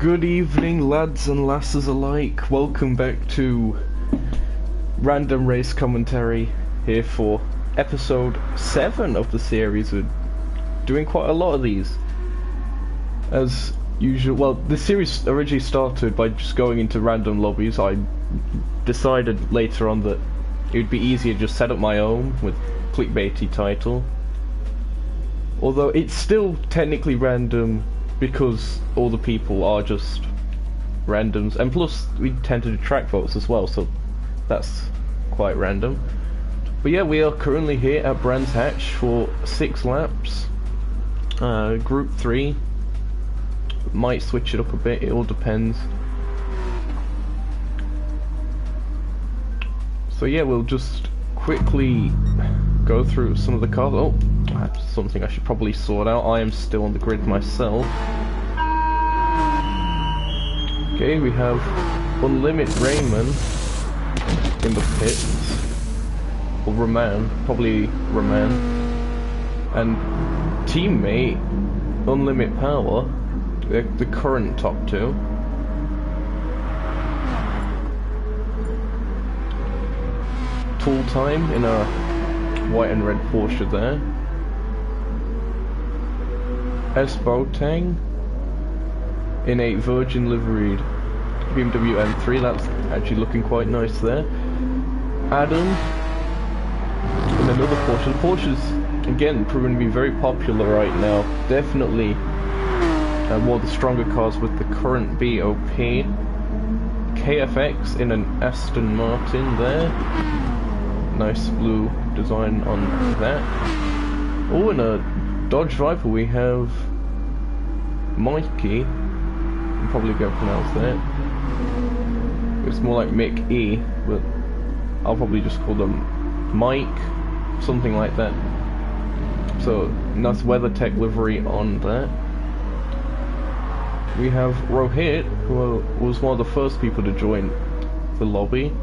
Good evening, lads and lasses alike. Welcome back to Random Race Commentary here for episode 7 of the series. We're doing quite a lot of these. As usual, well, the series originally started by just going into random lobbies. I decided later on that it would be easier to just set up my own with clickbaity title. Although it's still technically random because all the people are just randoms, and plus we tend to do track votes as well, so that's quite random. But yeah, we are currently here at Brands Hatch for 6 laps, Group 3. Might switch it up a bit, it all depends. So yeah, we'll just quickly go through some of the cars. Oh, that's something I should probably sort out. I am still on the grid myself. Okay, we have Unlimit Raymond in the pits. Or Raman, probably Raman. And teammate Unlimit Power, the current top 2. Tool Time in a white and red Porsche there. S. Boateng in a Virgin liveried BMW M3, that's actually looking quite nice there. Adam in another Porsche. The Porsche's again proven to be very popular right now. Definitely one of the stronger cars with the current BOP. KFX in an Aston Martin there. Nice blue design on that. Oh, in a Dodge Viper we have Mikey. I'm probably going to pronounce that. It's more like Mick E, but I'll probably just call them Mike, something like that. So, nice WeatherTech livery on that. We have Rohit, who was one of the first people to join the lobby,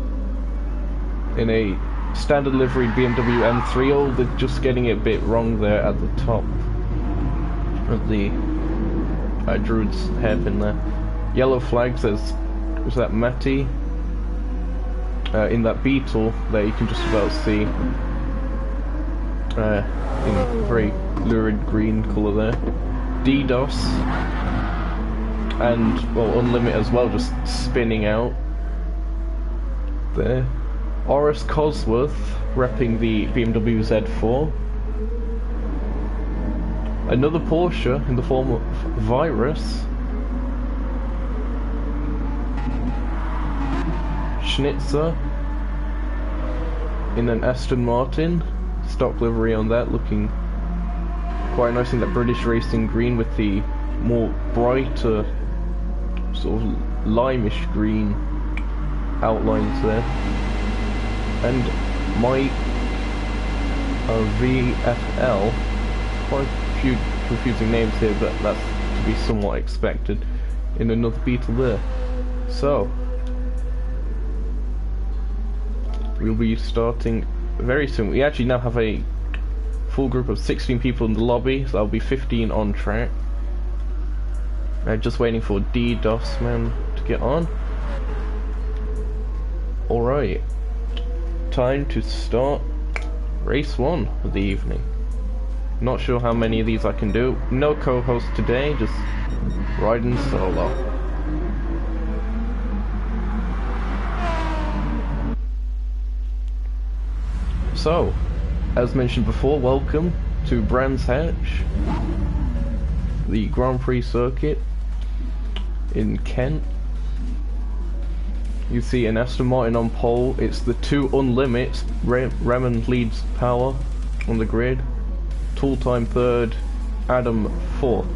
in a standard livery BMW M3. Oh, they're just getting it a bit wrong there at the top of the Druid's hairpin there. Yellow flag says, was that Matty? In that Beetle there you can just about see in a very lurid green colour there. DDoS and, well, Unlimit as well, just spinning out there. Oris Cosworth repping the BMW Z4. Another Porsche in the form of Virus. Schnitzer in an Aston Martin. Stock livery on that, looking quite nice in that British Racing green with the more brighter sort of limeish green outlines there. And Mike VFL, quite a few confusing names here, but that's to be somewhat expected, in another Beetle there. So, we'll be starting very soon. We actually now have a full group of 16 people in the lobby, so that'll be 15 on track. Just waiting for DDoS man to get on. Alright. Time to start race 1 of the evening. Not sure how many of these I can do. No co-host today, just riding solo. So, as mentioned before, welcome to Brands Hatch, the Grand Prix circuit in Kent. You see an Aston Martin on pole. It's the 2 Unlimits. Raman leads power on the grid. Tool Time 3rd, Adam 4th.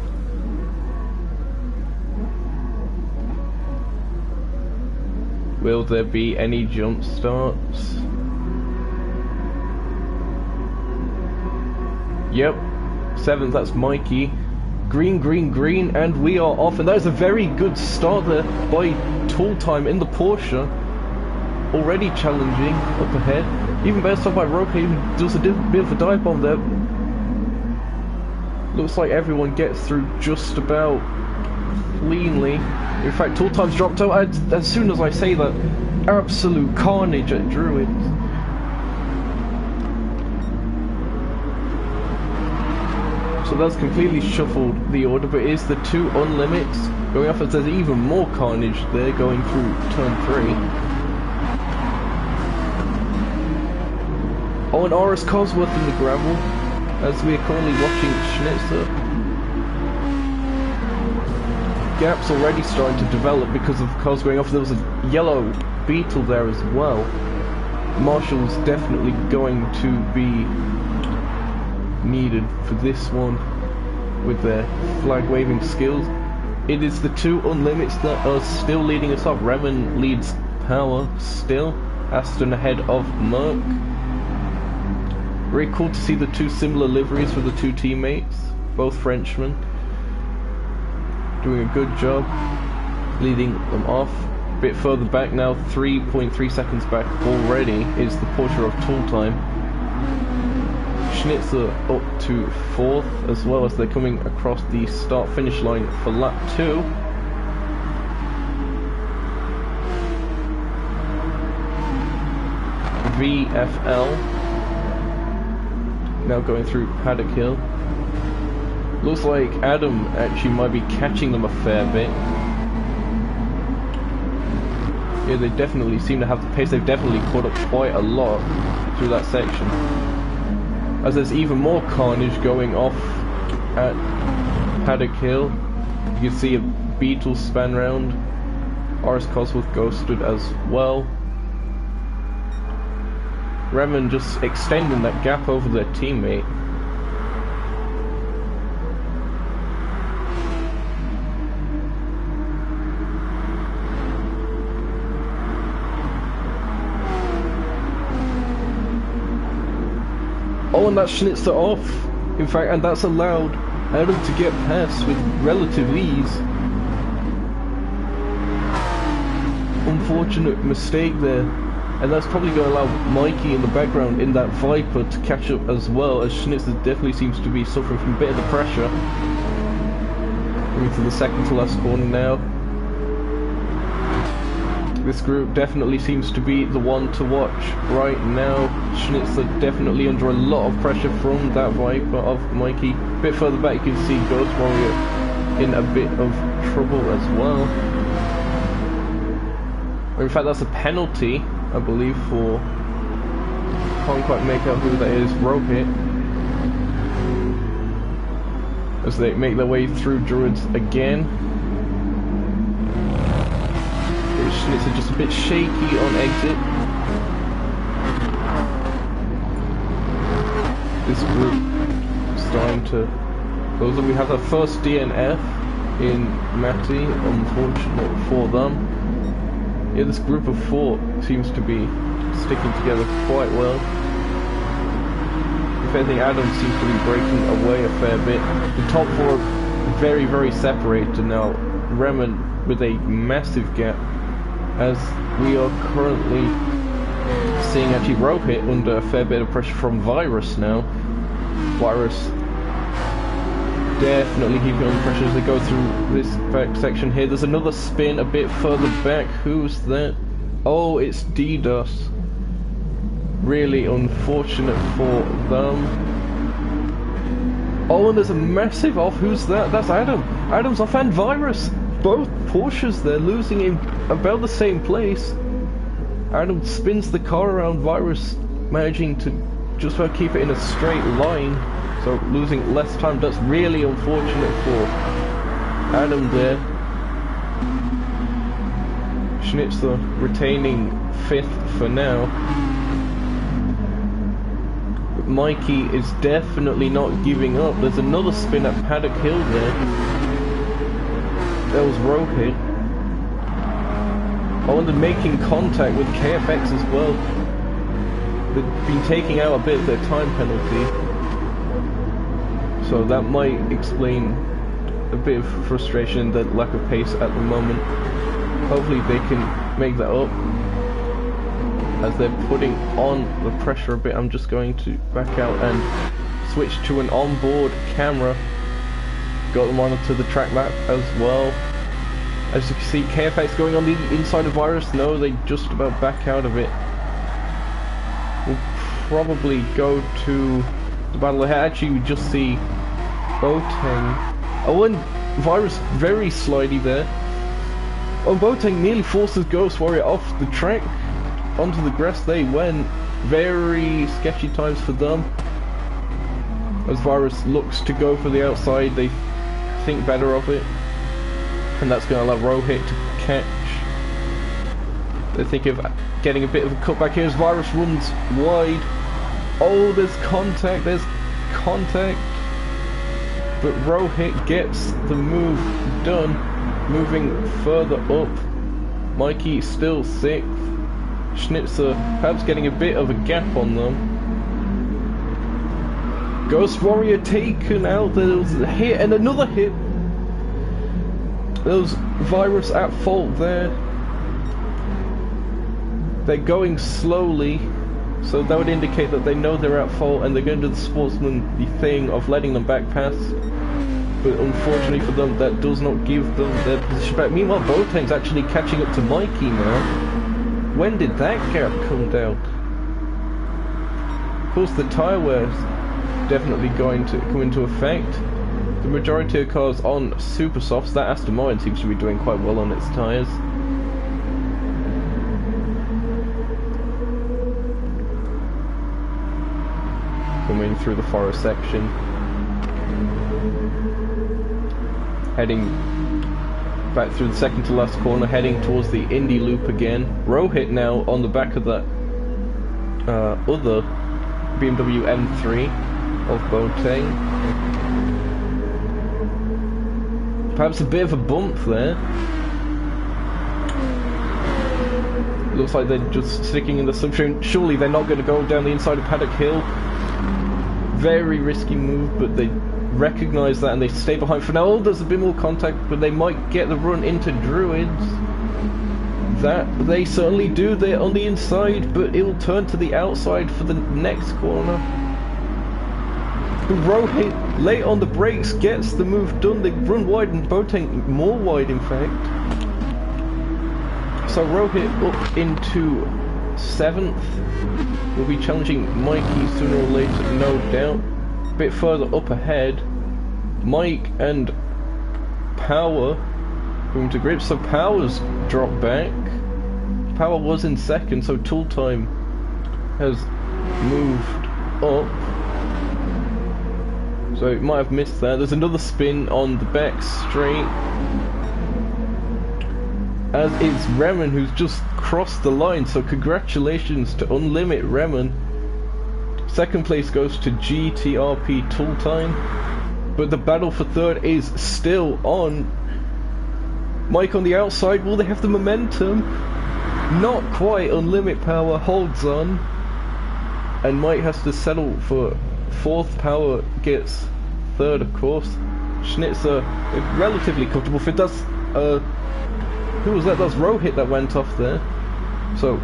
Will there be any jump starts? Yep, 7th, that's Mikey. Green, green, green, and we are off. And that is a very good start there by Tool Time in the Porsche. Already challenging up ahead. Even better start by Roke, even does a bit of a dive bomb there. Looks like everyone gets through just about cleanly. In fact, tool times dropped out as soon as I say that. Absolute carnage at Druids. So that's completely shuffled the order, but it is the two unlimits going off as there's even more carnage there going through turn 3. Oh, and Oris Cosworth in the gravel, as we are currently watching Schnitzer. Gap's already starting to develop because of cars going off. There was a yellow Beetle there as well. Marshall's definitely going to be needed for this one with their flag waving skills. It is the two unlimits that are still leading us off. Remen leads power still. Aston ahead of Merc. Very cool to see the two similar liveries for the two teammates, both Frenchmen. Doing a good job leading them off. A bit further back now, 3.3 seconds back already, is the Porsche of tool time. Schnitzer up to 4th, as well as they're coming across the start-finish line for lap 2. VFL now going through Paddock Hill. Looks like Adam actually might be catching them a fair bit. Yeah, they definitely seem to have the pace. They've definitely caught up quite a lot through that section. As there's even more carnage going off at Paddock Hill. You can see a Beetle span round. Oris Cosworth ghosted as well. Remen just extending that gap over their teammate. Oh, and that's Schnitzer off. In fact, and that's allowed Adam to get past with relative ease. Unfortunate mistake there. And that's probably going to allow Mikey in the background in that Viper to catch up as well, as Schnitzer definitely seems to be suffering from a bit of the pressure. Moving to the second to last corner now. This group definitely seems to be the one to watch right now. Schnitzer definitely under a lot of pressure from that Viper of Mikey. A bit further back you can see Ghost Warrior in a bit of trouble as well. In fact, that's a penalty, I believe, for... can't quite make out who that is. Rope hit. As they make their way through Druids again. Schnitzer just a bit shaky on exit. This group starting to close up. We have our first DNF in Matty, unfortunate for them. Yeah, this group of 4 seems to be sticking together quite well. If anything, Adam seems to be breaking away a fair bit. The top 4 are very, very separated now. Remen with a massive gap, as we are currently seeing actually Rope hit under a fair bit of pressure from Virus now. Virus definitely keeping on the pressure as they go through this back section here. There's another spin a bit further back. Who's that? Oh, it's DDoS. Really unfortunate for them. Oh, and there's a massive off. Who's that? That's Adam. Adam's off and Virus. Both Porsches there losing in about the same place. Adam spins the car around, Virus managing to just about keep it in a straight line. So losing less time. That's really unfortunate for Adam there. Schnitzer retaining 5th for now. But Mikey is definitely not giving up. There's another spin at Paddock Hill there. That was Rope hit. Oh, and they're making contact with KFX as well. They've been taking out a bit of their time penalty. So that might explain a bit of frustration and the lack of pace at the moment. Hopefully they can make that up. As they're putting on the pressure a bit, I'm just going to back out and switch to an onboard camera. Got them onto the track map as well. As you can see, KFX going on the inside of Virus. No, they just about back out of it. We'll probably go to the battle ahead. Actually, we just see Boateng. Oh, and Virus very slidey there. Oh, Boateng nearly forces Ghost Warrior off the track. Onto the grass they went. Very sketchy times for them. As Virus looks to go for the outside, they think better of it. And that's going to allow Rohit to catch. They think of getting a bit of a cutback here as Virus runs wide. Oh, there's contact. But Rohit gets the move done. Moving further up. Mikey still 6th. Schnitzer perhaps getting a bit of a gap on them. Ghost Warrior taken out. There was a hit and another hit. There was Virus at fault there. They're going slowly, so that would indicate that they know they're at fault and they're going to do the sportsmanly thing of letting them back pass. But unfortunately for them, that does not give them their position back. Meanwhile, Boateng's actually catching up to Mikey now. When did that gap come down? Of course, the tyre wear's definitely going to come into effect. The majority of cars on super softs. That Aston Martin seems to be doing quite well on its tyres. Coming through the forest section. Heading back through the second to last corner, heading towards the Indy loop again. Rohit now on the back of that other BMW M3 of Boateng. Perhaps a bit of a bump there. Looks like they're just sticking in the subtrain. Surely they're not going to go down the inside of Paddock Hill. Very risky move, but they recognise that and they stay behind for now. Oh, there's a bit more contact, but they might get the run into Druids. That they certainly do. They're on the inside, but it'll turn to the outside for the next corner. Rohit, late on the brakes, gets the move done. They run wide and Boateng more wide, in fact. So Rohit up into 7th. Will be challenging Mikey sooner or later, no doubt. A bit further up ahead, Mike and Power going to grip. So Power's dropped back. Power was in 2nd, so Tool Time has moved up. So it might have missed that. There's another spin on the back straight. As it's Remen who's just crossed the line, so congratulations to Unlimit Remen. 2nd place goes to GTRP Tool Time. But the battle for 3rd is still on. Mike on the outside, will they have the momentum? Not quite. Unlimit Power holds on. And Mike has to settle for 4th. Power gets 3rd, of course. Schnitzer, relatively comfortable fit. That's, who was that? That's Rohit that went off there. So,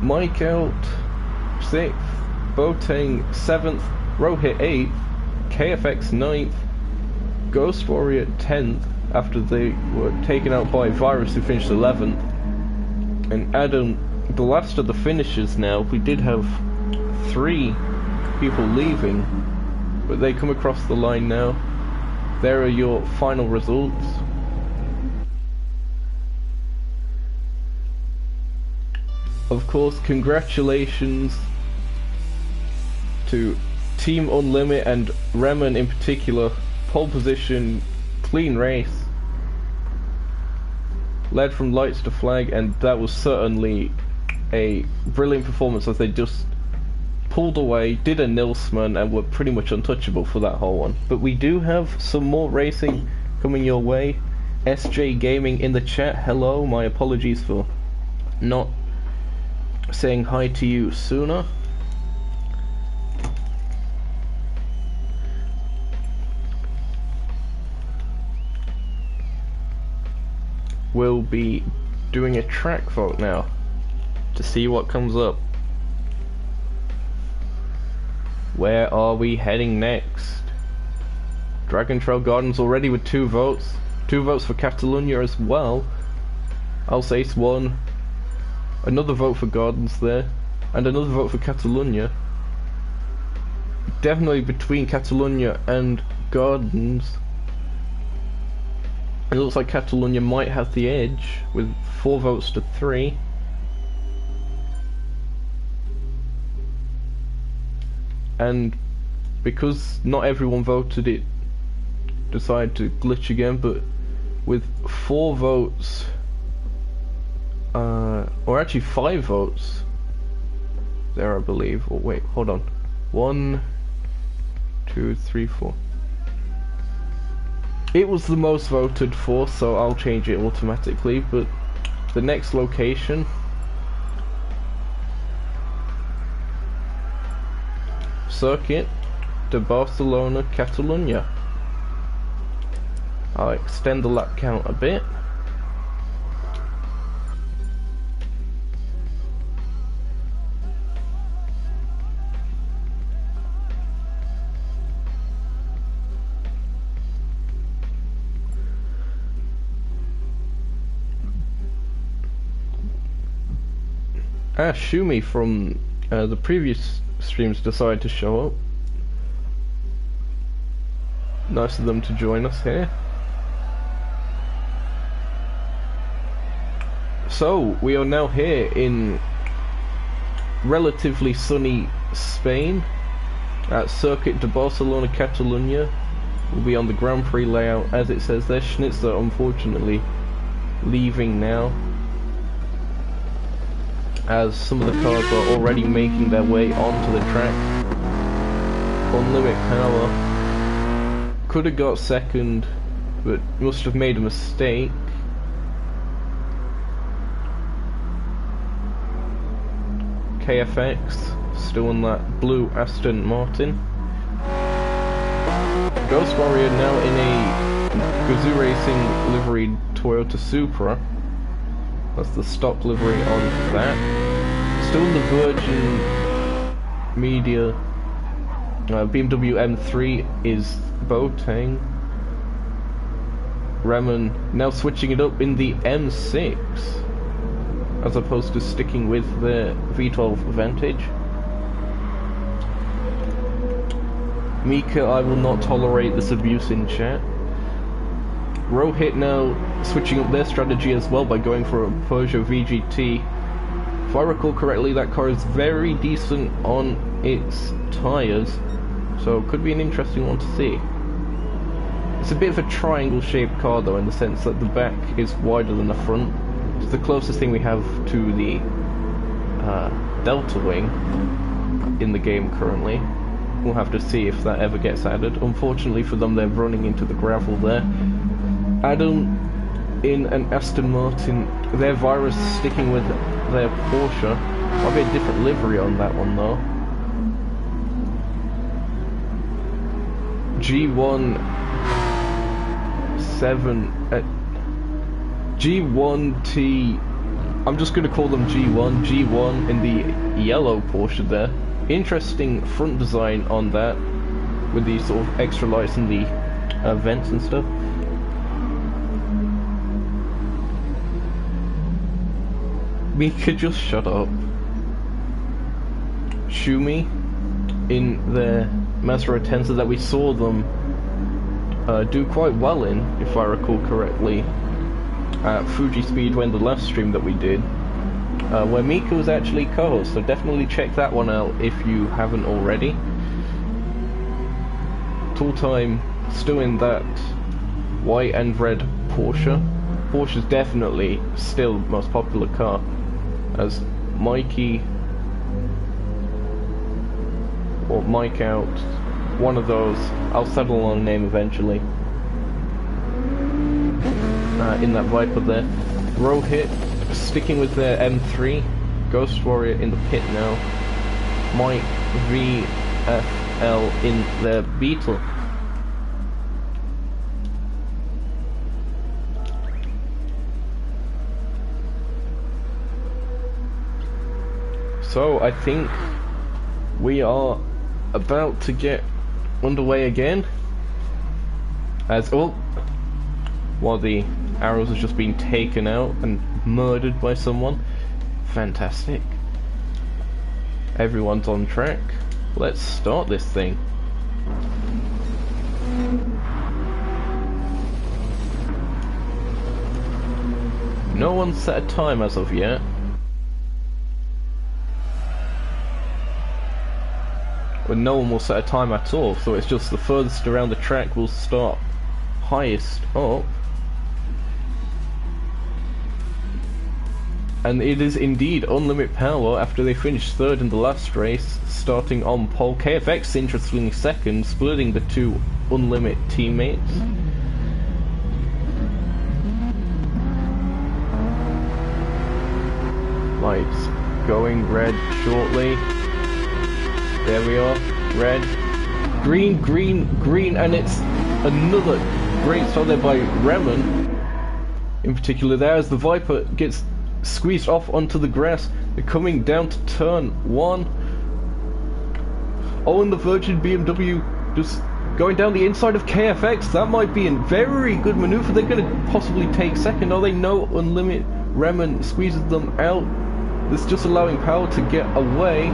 Mike out 6th, Boateng 7th, Rohit 8th, KFX 9th, Ghost Warrior 10th after they were taken out by Virus who finished 11th. And Adam, the last of the finishers now. We did have 3 people leaving, but they come across the line now. There are your final results. Of course, congratulations to Team Unlimit and Remen in particular. Pole position, clean race. Led from lights to flag, and that was certainly a brilliant performance as they just pulled away, did a Nilsman, and were pretty much untouchable for that whole one. But we do have some more racing coming your way. SJ Gaming in the chat, hello, my apologies for not saying hi to you sooner. We'll be doing a track vote now to see what comes up. Where are we heading next? Dragon Trail Gardens already with 2 votes. 2 votes for Catalonia as well. Alsace 1. Another vote for Gardens there. And another vote for Catalonia. Definitely between Catalonia and Gardens. It looks like Catalonia might have the edge with 4 votes to 3. And because not everyone voted, it decided to glitch again, but with 4 votes, or actually 5 votes there, I believe. Oh wait, hold on. 1, 2, 3, 4. It was the most voted for, so I'll change it automatically, but the next location, Circuit de Barcelona, Catalunya. I'll extend the lap count a bit. Shumi from the previous streams decided to show up. Nice of them to join us here. So, we are now here in relatively sunny Spain at Circuit de Barcelona, Catalunya. We'll be on the Grand Prix layout as it says there. Schnitzer unfortunately leaving now, as some of the cars are already making their way onto the track. On limit power. Could have got second, but must have made a mistake. KFX, still in that blue Aston Martin. Ghost Warrior now in a Gazoo Racing liveried Toyota Supra. That's the stock livery on that. Still in the Virgin Media. BMW M3 is Boateng. Raman now switching it up in the M6, as opposed to sticking with the V12 Vantage. Mika, I will not tolerate this abuse in chat. Rohit now switching up their strategy as well by going for a Peugeot VGT. If I recall correctly, that car is very decent on its tyres, so it could be an interesting one to see. It's a bit of a triangle shaped car though, in the sense that the back is wider than the front. It's the closest thing we have to the Delta Wing in the game currently. We'll have to see if that ever gets added. Unfortunately for them, they're running into the gravel there. Adam in an Aston Martin, their Virus sticking with their Porsche. Might be a different livery on that one though. G1T, I'm just going to call them G1 in the yellow Porsche there. Interesting front design on that, with these sort of extra lights and the vents and stuff. Mika, just shut up. Shumi in the Mazda Atenza that we saw them do quite well in, if I recall correctly, at Fuji Speedway in the last stream that we did, where Mika was actually co-host, so definitely check that one out if you haven't already. Tool Time still in that white and red Porsche. Porsche's definitely still the most popular car, as Mikey or Mike out, one of those, I'll settle on a name eventually, in that Viper there. Rohit sticking with their M3, Ghost Warrior in the pit now, Mike VFL in their Beetle. So I think we are about to get underway again, as while the arrows are just being taken out and murdered by someone. Fantastic. Everyone's on track. Let's start this thing. No one's set a time as of yet. Well, no one will set a time at all, so it's just the furthest around the track will start highest up. And it is indeed Unlimited Power after they finished third in the last race, starting on pole. KFX interestingly second, splitting the two Unlimited teammates. Lights going red shortly. There we are, red, green, green, green, and it's another great start there by Remen. In particular there, as the Viper gets squeezed off onto the grass. They're coming down to turn one. Oh, and the Virgin BMW just going down the inside of KFX. That might be a very good maneuver. They're going to possibly take second. Oh, they know Unlimited Remen squeezes them out. It's just allowing Power to get away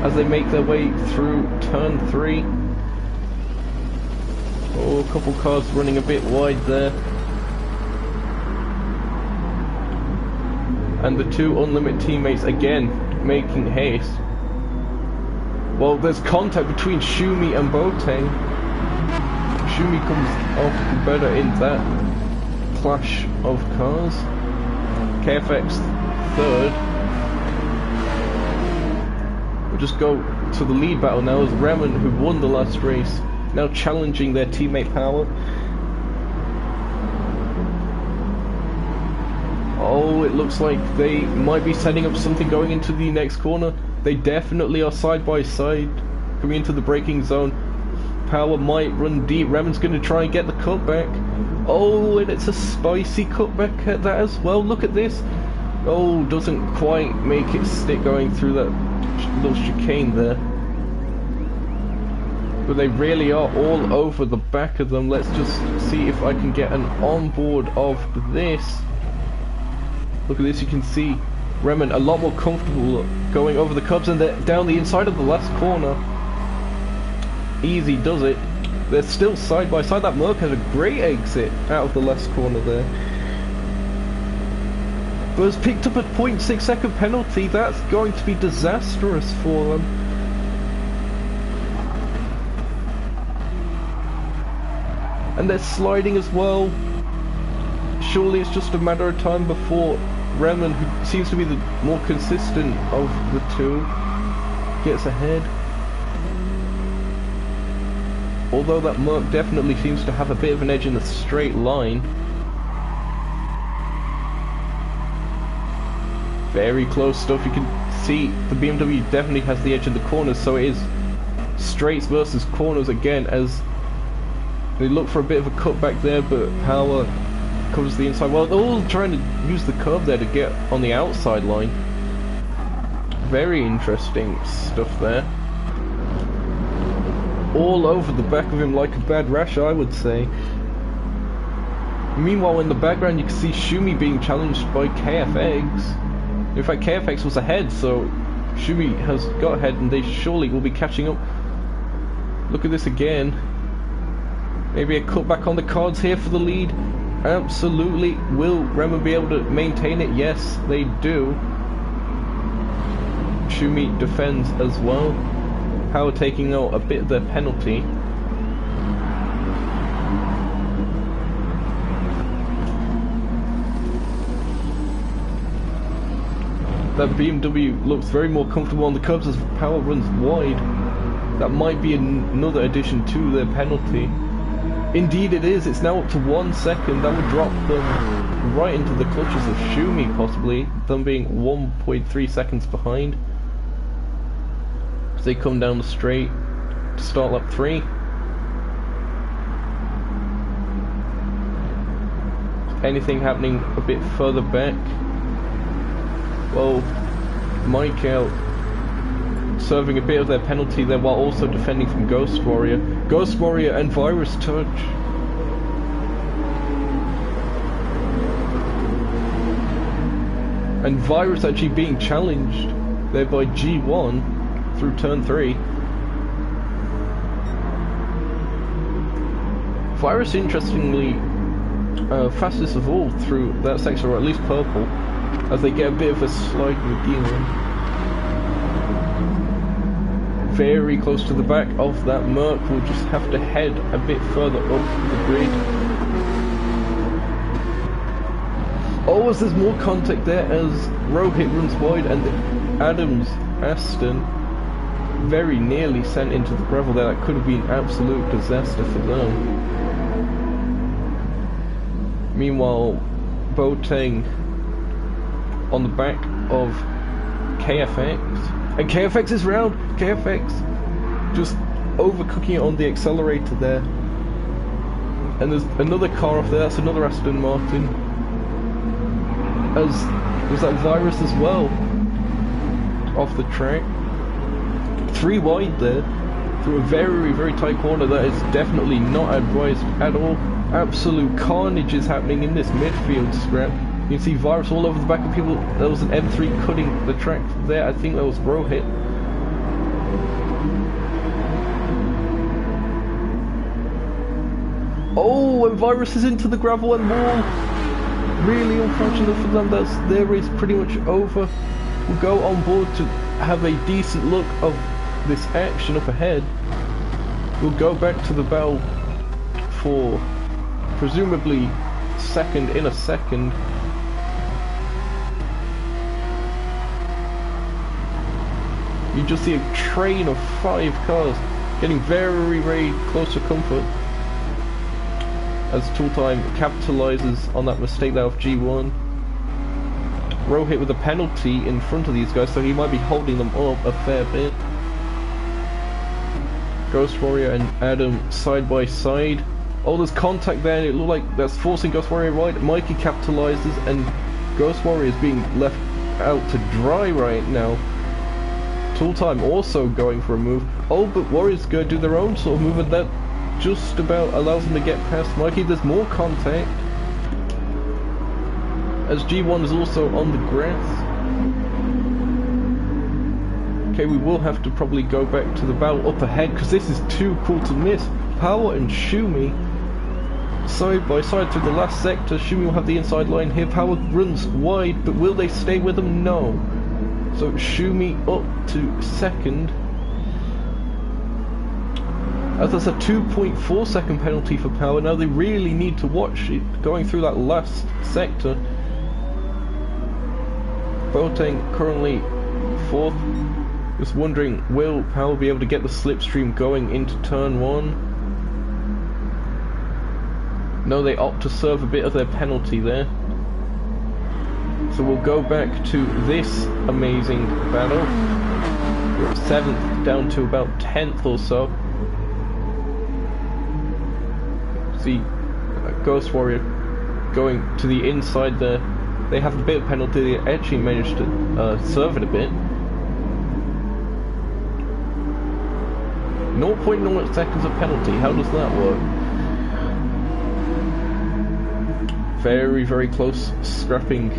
as they make their way through turn 3. Oh, a couple cars running a bit wide there. And the two Unlimited teammates again making haste. Well, there's contact between Shumi and Boateng. Shumi comes off better in that clash of cars. KFX third. We'll just go to the lead battle now as Remen, who won the last race, now challenging their teammate Power. Oh, it looks like they might be setting up something going into the next corner. They definitely are side by side, coming into the braking zone. Power might run deep. Remen's going to try and get the cutback. Oh, and it's a spicy cutback at that as well. Look at this. Oh, doesn't quite make it stick going through that little chicane there. But they really are all over the back of them. Let's just see if I can get an onboard of this. Look at this, you can see Remen a lot more comfortable going over the curbs, and they're down the inside of the last corner. Easy does it. They're still side by side. That Merc has a great exit out of the last corner there. But has picked up a 0.6 second penalty. That's going to be disastrous for them. And they're sliding as well. Surely it's just a matter of time before Remen, who seems to be the more consistent of the two, gets ahead. Although that Merc definitely seems to have a bit of an edge in the straight line. Very close stuff. You can see the BMW definitely has the edge in the corners, so it is straights versus corners again as they look for a bit of a cutback there, but Power covers the inside. Well, they're all trying to use the curve there to get on the outside line. Very interesting stuff there. All over the back of him like a bad rash, I would say. Meanwhile, in the background, you can see Shumi being challenged by KFX. In fact, KFX was ahead, so Shumi has got ahead, and they surely will be catching up. Look at this again. Maybe a cutback on the cards here for the lead. Absolutely. Will Remen be able to maintain it? Yes, they do. Shumi defends as well. Power taking out a bit of their penalty. That BMW looks very more comfortable on the curbs as Power runs wide. That might be another addition to their penalty. Indeed it is. It's now up to 1 second. That would drop them right into the clutches of Shumi, possibly, them being 1.3 seconds behind. As they come down the straight to start lap 3. Anything happening a bit further back? Well, Michael serving a bit of their penalty there while also defending from Ghost Warrior. Ghost Warrior and Virus Touch And Virus actually being challenged there by G1 through turn 3. Virus, interestingly, fastest of all through that section, or at least purple, as they get a bit of a slide with Demon. Very close to the back of that Merc, will just have to head a bit further up the grid. Oh, as there's more contact there as Rohit runs wide and Adams Aston very nearly sent into the gravel there. That could have been absolute disaster for them. Meanwhile, Boateng on the back of KFX, and KFX is round. KFX just overcooking it on the accelerator there, and there's another car off there. That's another Aston Martin. As was that Virus as well off the track. 3 wide there through a very, very tight corner. That is definitely not advised at all. Absolute carnage is happening in this midfield scrap. You can see Virus all over the back of people. There was an M3 cutting the track there. I think that was Rohit. Oh, and Virus is into the gravel and wall. Really unfortunate for them. That's their race pretty much over. We'll go on board to have a decent look of this action up ahead. We'll go back to the bell for presumably second in a second. You just see a train of 5 cars getting very, very close to comfort as Tooltime capitalizes on that mistake there of G1. Rohit with a penalty in front of these guys, so he might be holding them up a fair bit. Ghost Warrior and Adam side by side. Oh, there's contact there, and it looked like that's forcing Ghost Warrior right. Mikey capitalizes, and Ghost Warrior is being left out to dry right now. Tooltime also going for a move. Oh, but Warriors go do their own sort of move, and that just about allows them to get past Mikey. There's more contact as G1 is also on the grass. Okay, we will have to probably go back to the battle up ahead because this is too cool to miss. Power and Shumi side by side through the last sector. Shumi will have the inside line here. Power runs wide, but will they stay with him? No. So Shumi up to second. As that's a 2.4 second penalty for Power. Now they really need to watch it going through that last sector. Boateng currently 4th. Just wondering, will Power be able to get the slipstream going into turn 1? No, they opt to serve a bit of their penalty there. So we'll go back to this amazing battle. We're at 7th, down to about 10th or so. See Ghost Warrior going to the inside there. They have a bit of penalty. They actually managed to serve it a bit. 0.01 seconds of penalty. How does that work? Very, very close scrapping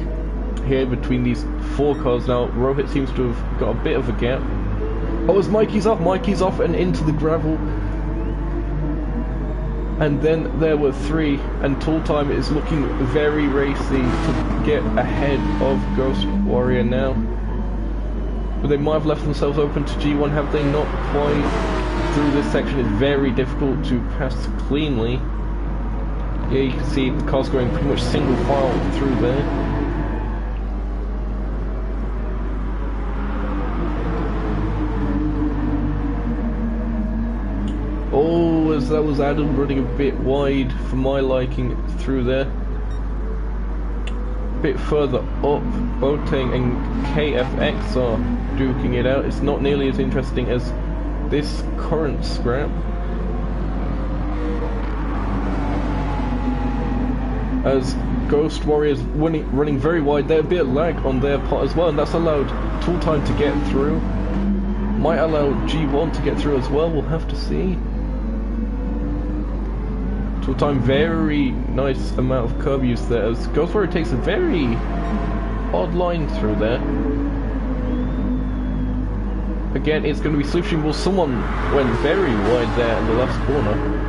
here between these 4 cars now. Rohit seems to have got a bit of a gap. Oh, as Mikey's off and into the gravel. And then there were 3, and Tooltime is looking very racy to get ahead of Ghost Warrior now. But they might have left themselves open to G1, have they not quite? Through this section is very difficult to pass cleanly. Yeah, you can see the cars going pretty much single file through there. Oh, as that was Adam running a bit wide for my liking through there. A bit further up, Boateng and KFX are duking it out. It's not nearly as interesting as this current scrap. As Ghost Warriors running very wide, there's a bit of lag on their part as well, and that's allowed Tooltime to get through. Might allow G1 to get through as well, we'll have to see. Tooltime, very nice amount of curb use there, as Ghost Warrior takes a very odd line through there. Again, it's going to be slipstream. Well, someone went very wide there in the last corner.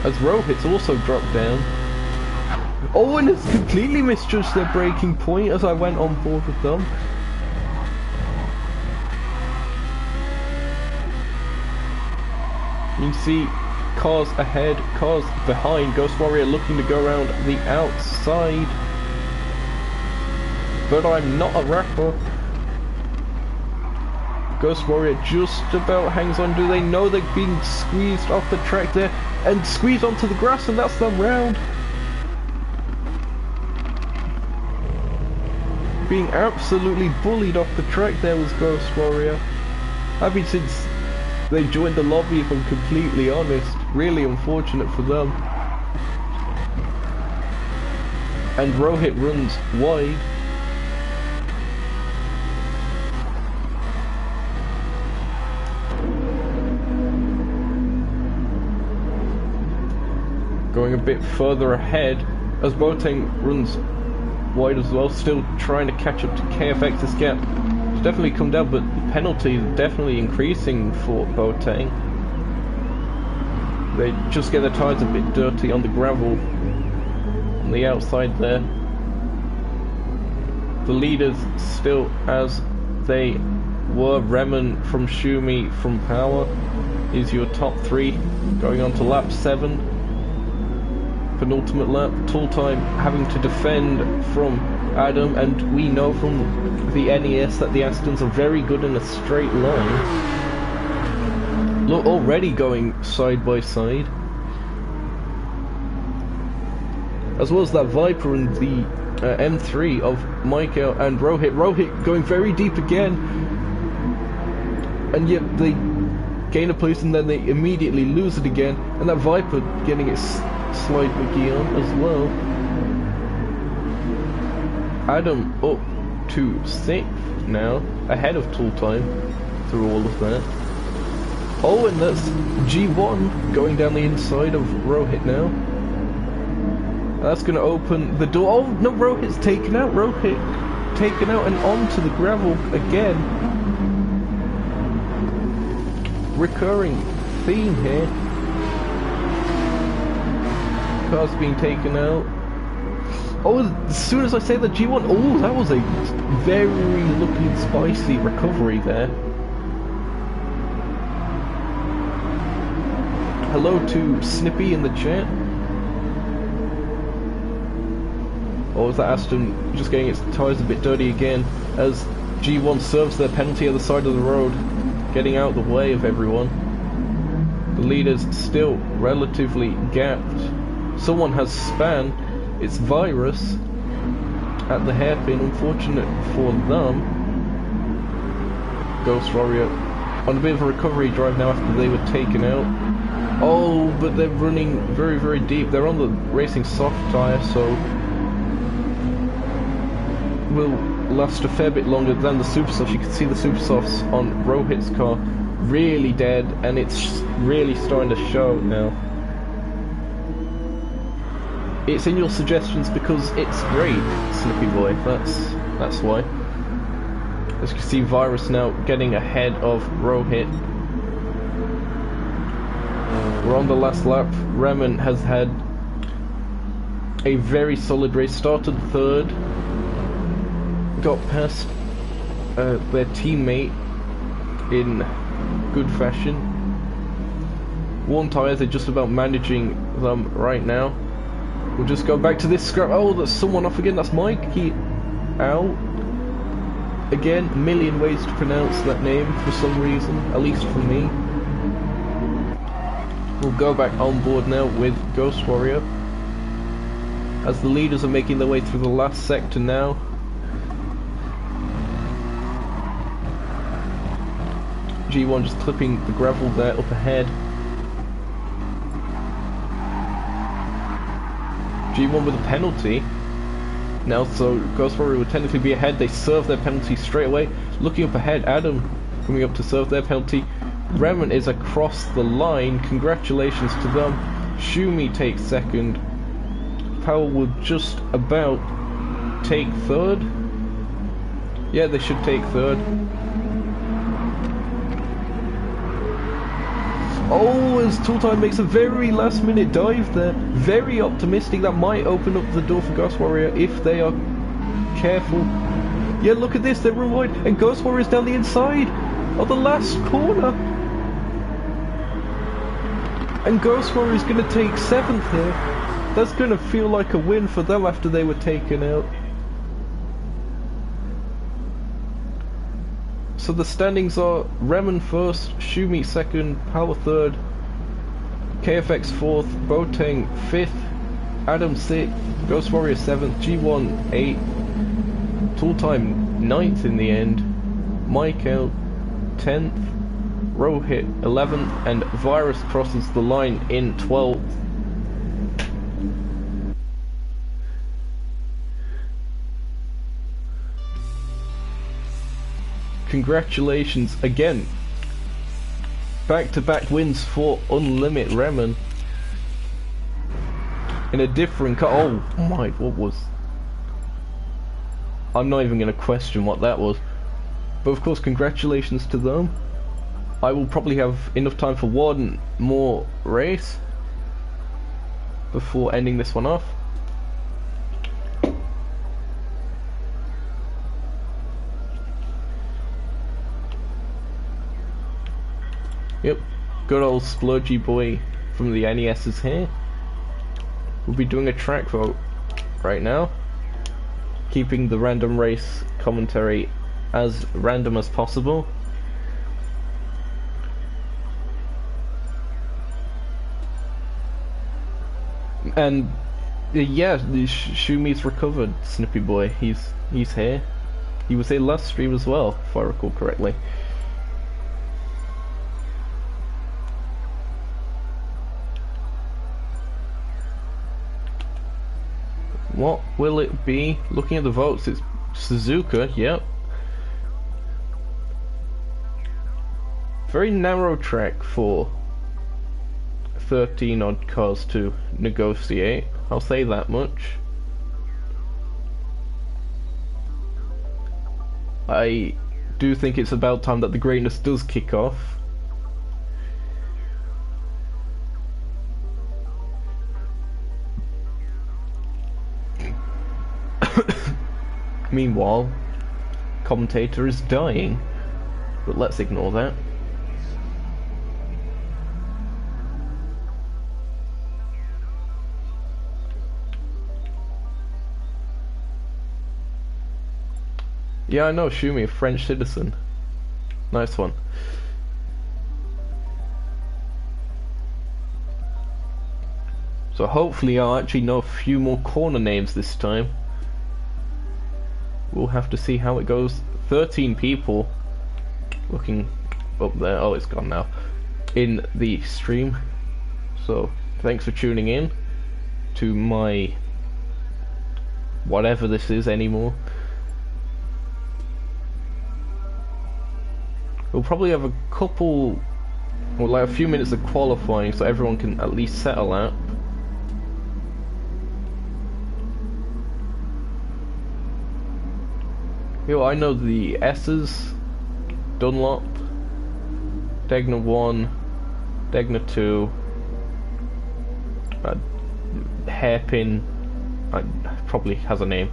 As Rohit's also dropped down. Oh, and it's completely misjudged their braking point as I went on board with them. You can see cars ahead, cars behind. Ghost Warrior looking to go around the outside. But I'm not a rapper. Ghost Warrior just about hangs on. Do they know they're being squeezed off the track there? And squeezed onto the grass, and that's them round. Being absolutely bullied off the track there was Ghost Warrior. I mean, since they joined the lobby, if I'm completely honest. Really unfortunate for them. And Rohit runs wide. Going a bit further ahead as Boateng runs wide as well, still trying to catch up to KFX's gap. It's definitely come down, but the penalty is definitely increasing for Boateng. They just get their tyres a bit dirty on the gravel on the outside there. The leaders still as they were. Remen from Schumi from Power is your top three, going on to lap 7. Penultimate lap. Tool Time having to defend from Adam, and we know from the NES that the Astons are very good in a straight line. Look, already going side by side. As well as that Viper and the M3 of Michael and Rohit. Rohit going very deep again, and yet they gain a place and then they immediately lose it again, and that Viper getting its slide McGee on as well. Adam up to 6th now, ahead of Tool Time through all of that. Oh, and that's G1 going down the inside of Rohit now. That's going to open the door. Oh no, Rohit's taken out. Rohit taken out and onto the gravel again. Recurring theme here. Cars being taken out. Oh, as soon as I say the G1, oh, that was a very looking spicy recovery there. Hello to Snippy in the chat. Or is that Aston just getting its tyres a bit dirty again as G1 serves their penalty at the side of the road, getting out of the way of everyone. The leaders still relatively gapped. Someone has span. It's Virus at the hairpin. Unfortunate for them. Ghost Warrior on a bit of a recovery drive now after they were taken out. Oh, but they're running very, very deep. They're on the racing soft tyre, so will last a fair bit longer than the super softs. You can see the super softs on Rohit's car really dead, and it's really starting to show now. It's in your suggestions because it's great, Slippy Boy. That's why. As you can see, Virus now getting ahead of Rohit. We're on the last lap. Remen has had a very solid race. Started 3rd. Got past their teammate in good fashion. Warm tyres are just about managing them right now. We'll just go back to this scrap. Oh, there's someone off again. That's Mikey out. Again, a million ways to pronounce that name for some reason, at least for me. We'll go back on board now with Ghost Warrior as the leaders are making their way through the last sector now. G1 just clipping the gravel there up ahead. G1 with a penalty now, so Ghost Warrior would technically be ahead. They serve their penalty straight away. Looking up ahead, Adam coming up to serve their penalty. Remen is across the line. Congratulations to them. Shumi takes second. Powell will just about take third. Yeah, they should take third. Oh, as Tooltime makes a very last minute dive there. Very optimistic. That might open up the door for Ghost Warrior if they are careful. Yeah, look at this. They're real wide. And Ghost Warrior's down the inside of the last corner. And Ghost Warrior's going to take 7th here. That's going to feel like a win for them after they were taken out. So the standings are Remen 1st, Shumi 2nd, Power 3rd, KFX 4th, Boateng 5th, Adam 6th, Ghost Warrior 7th, G1 8th, Tooltime 9th in the end, Michael 10th, Rohit 11th, and Virus crosses the line in 12th. Congratulations again. Back-to-back wins for Unlimit Remen. In a different car. Oh my, what was... I'm not even going to question what that was. But of course, congratulations to them. I will probably have enough time for one more race before ending this one off. Yep, good old splurgy boy from the NES is here. We'll be doing a track vote right now, keeping the random race commentary as random as possible. And yeah, Shumi's recovered, Snippy boy. He's here. He was here last stream as well, if I recall correctly. What will it be? Looking at the votes, it's Suzuka, yep. Very narrow track for 13 odd cars to negotiate, I'll say that much. I do think it's about time that the greatness does kick off. Meanwhile, commentator is dying, but let's ignore that. Yeah, I know, Shumi, a French citizen. Nice one. So hopefully I'll actually know a few more corner names this time. We'll have to see how it goes. 13 people looking up there. Oh, it's gone now. In the stream. So thanks for tuning in to my whatever this is anymore. We'll probably have a couple, well, like a few minutes of qualifying so everyone can at least settle out. Yo, I know the S's, Dunlop, Degna 1, Degna 2, Hairpin, probably has a name,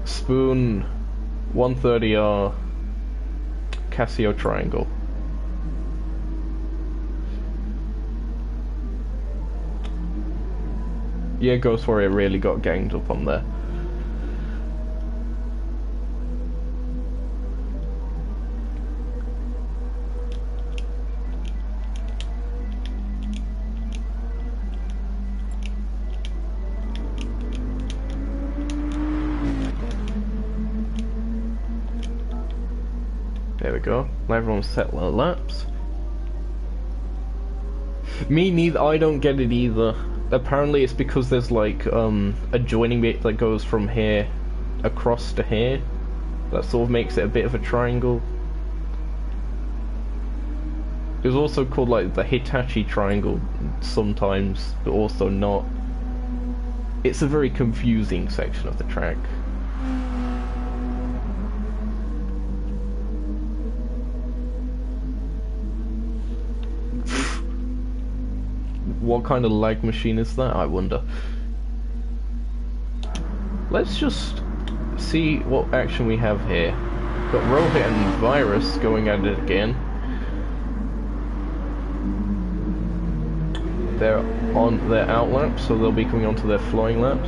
Spoon, 130R, Casio Triangle. Yeah, Ghost Warrior really got ganged up on there. There we go. Everyone's set their laps. Me neither. I don't get it either. Apparently it's because there's like a joining bit that goes from here across to here. That sort of makes it a bit of a triangle. It's also called like the Hitachi Triangle sometimes, but also not. It's a very confusing section of the track. What kind of lag machine is that, I wonder? Let's just see what action we have here. Got Rohit and Virus going at it again. They're on their out lap, so they'll be coming onto their flying laps.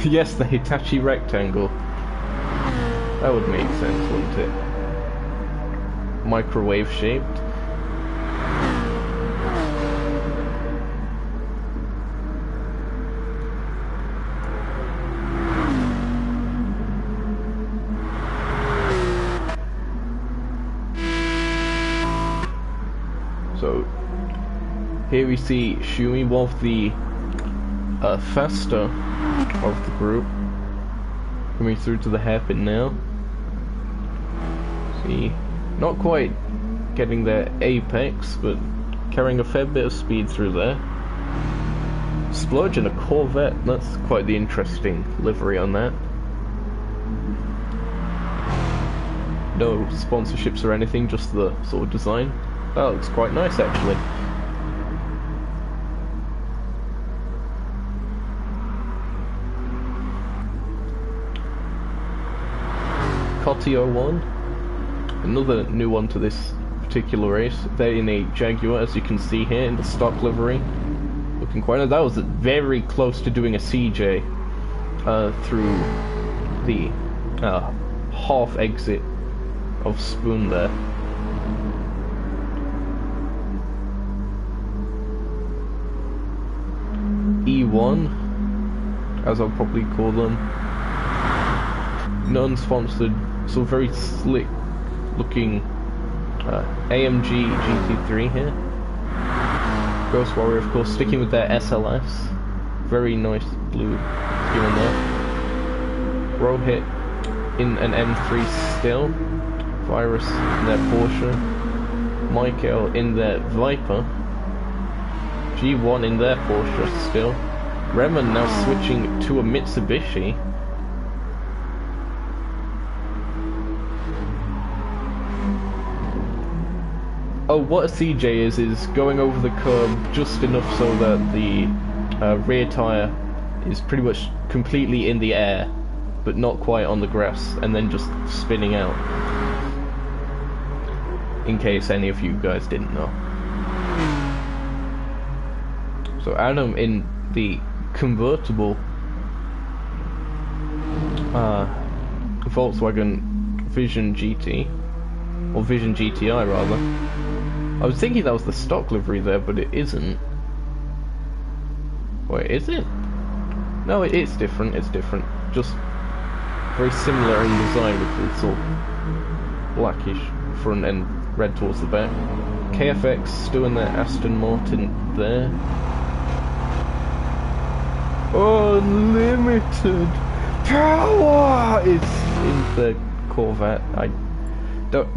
Yes, the Hitachi rectangle. That would make sense, wouldn't it? Microwave shaped. So here we see Shumi, one of the faster of the group, coming through to the hairpin now. See, not quite getting their apex, but carrying a fair bit of speed through there. Splurge in a Corvette, that's quite the interesting livery on that. No sponsorships or anything, just the sort of design. That looks quite nice actually. Cotio 1, another new one to this particular race. They're in a Jaguar, as you can see here in the stock livery. Looking quite nice. That was very close to doing a CJ through the half exit of Spoon there. E1, as I'll probably call them. Non-sponsored, so very slick looking AMG GT3 here. Ghost Warrior, of course, sticking with their SLS. Very nice blue skin on there. Rohit in an M3 still. Virus in their Porsche. Michael in their Viper. G1 in their Porsche still. Reman now switching to a Mitsubishi. Oh, what a CJ is going over the curb just enough so that the rear tyre is pretty much completely in the air, but not quite on the grass, and then just spinning out. In case any of you guys didn't know. So Adam in the convertible Volkswagen Vision GT, or Vision GTI rather. I was thinking that was the stock livery there, but it isn't. Wait, is it? No, it's different, it's different. Just very similar in design with the sort of blackish front and red towards the back. KFX still in their Aston Martin there. Unlimited power is in the Corvette. I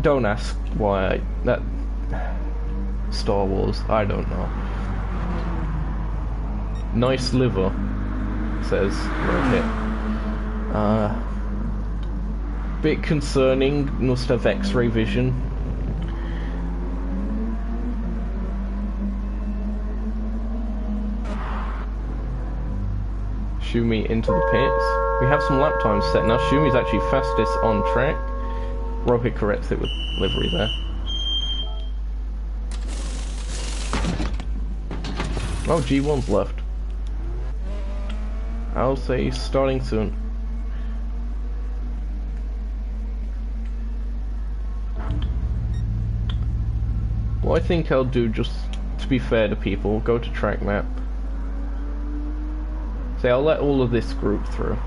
don't ask why that Star Wars. I don't know. Nice liver, says Rohit. Bit concerning. Must have X-ray vision. Shumi into the pits. We have some lap times set now. Shumi's actually fastest on track. Rohit corrects it with livery there. Oh, G1's left. I'll say he's starting soon. What I think I'll do, just to be fair to people, go to track map. Say I'll let all of this group through.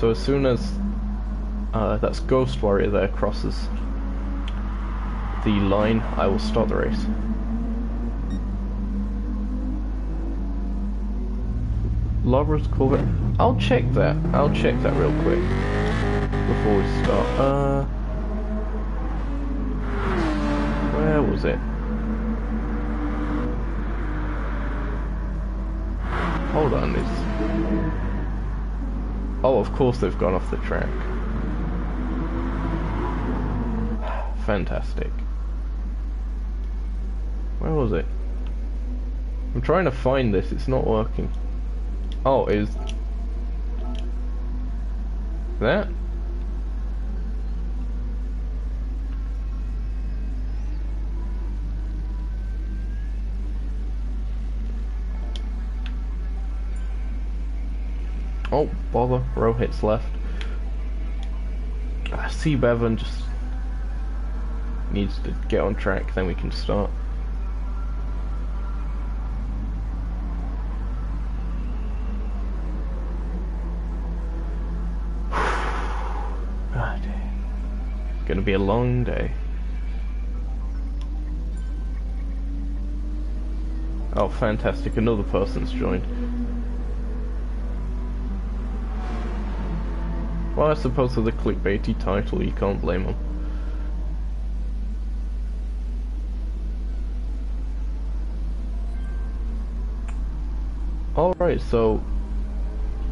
So as soon as that's Ghost Warrior there crosses the line, I will start the race. Laura's Corvette. I'll check that real quick. before we start. Where was it? Hold on, oh, of course they've gone off the track. Fantastic. Where was it? I'm trying to find this, it's not working. Oh, is that? Oh, bother, row hits left. C.Bevan just needs to get on track, then we can start. God, it's gonna be a long day. Oh, fantastic, another person's joined. Well, I suppose with a clickbaity title, you can't blame them. Alright, so...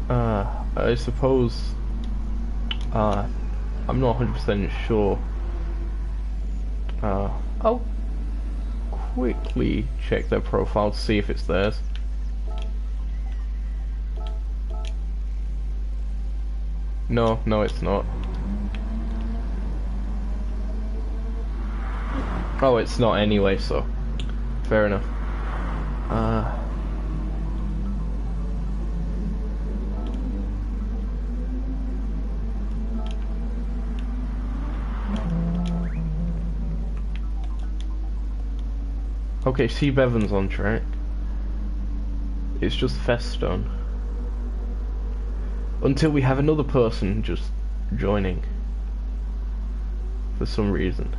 I suppose... I'm not 100% sure. I'll quickly check their profile to see if it's theirs. No, it's not. Oh, it's not anyway, so fair enough. Okay, C.Bevan's on track. It's just Feston. Until we have another person just joining. For some reason.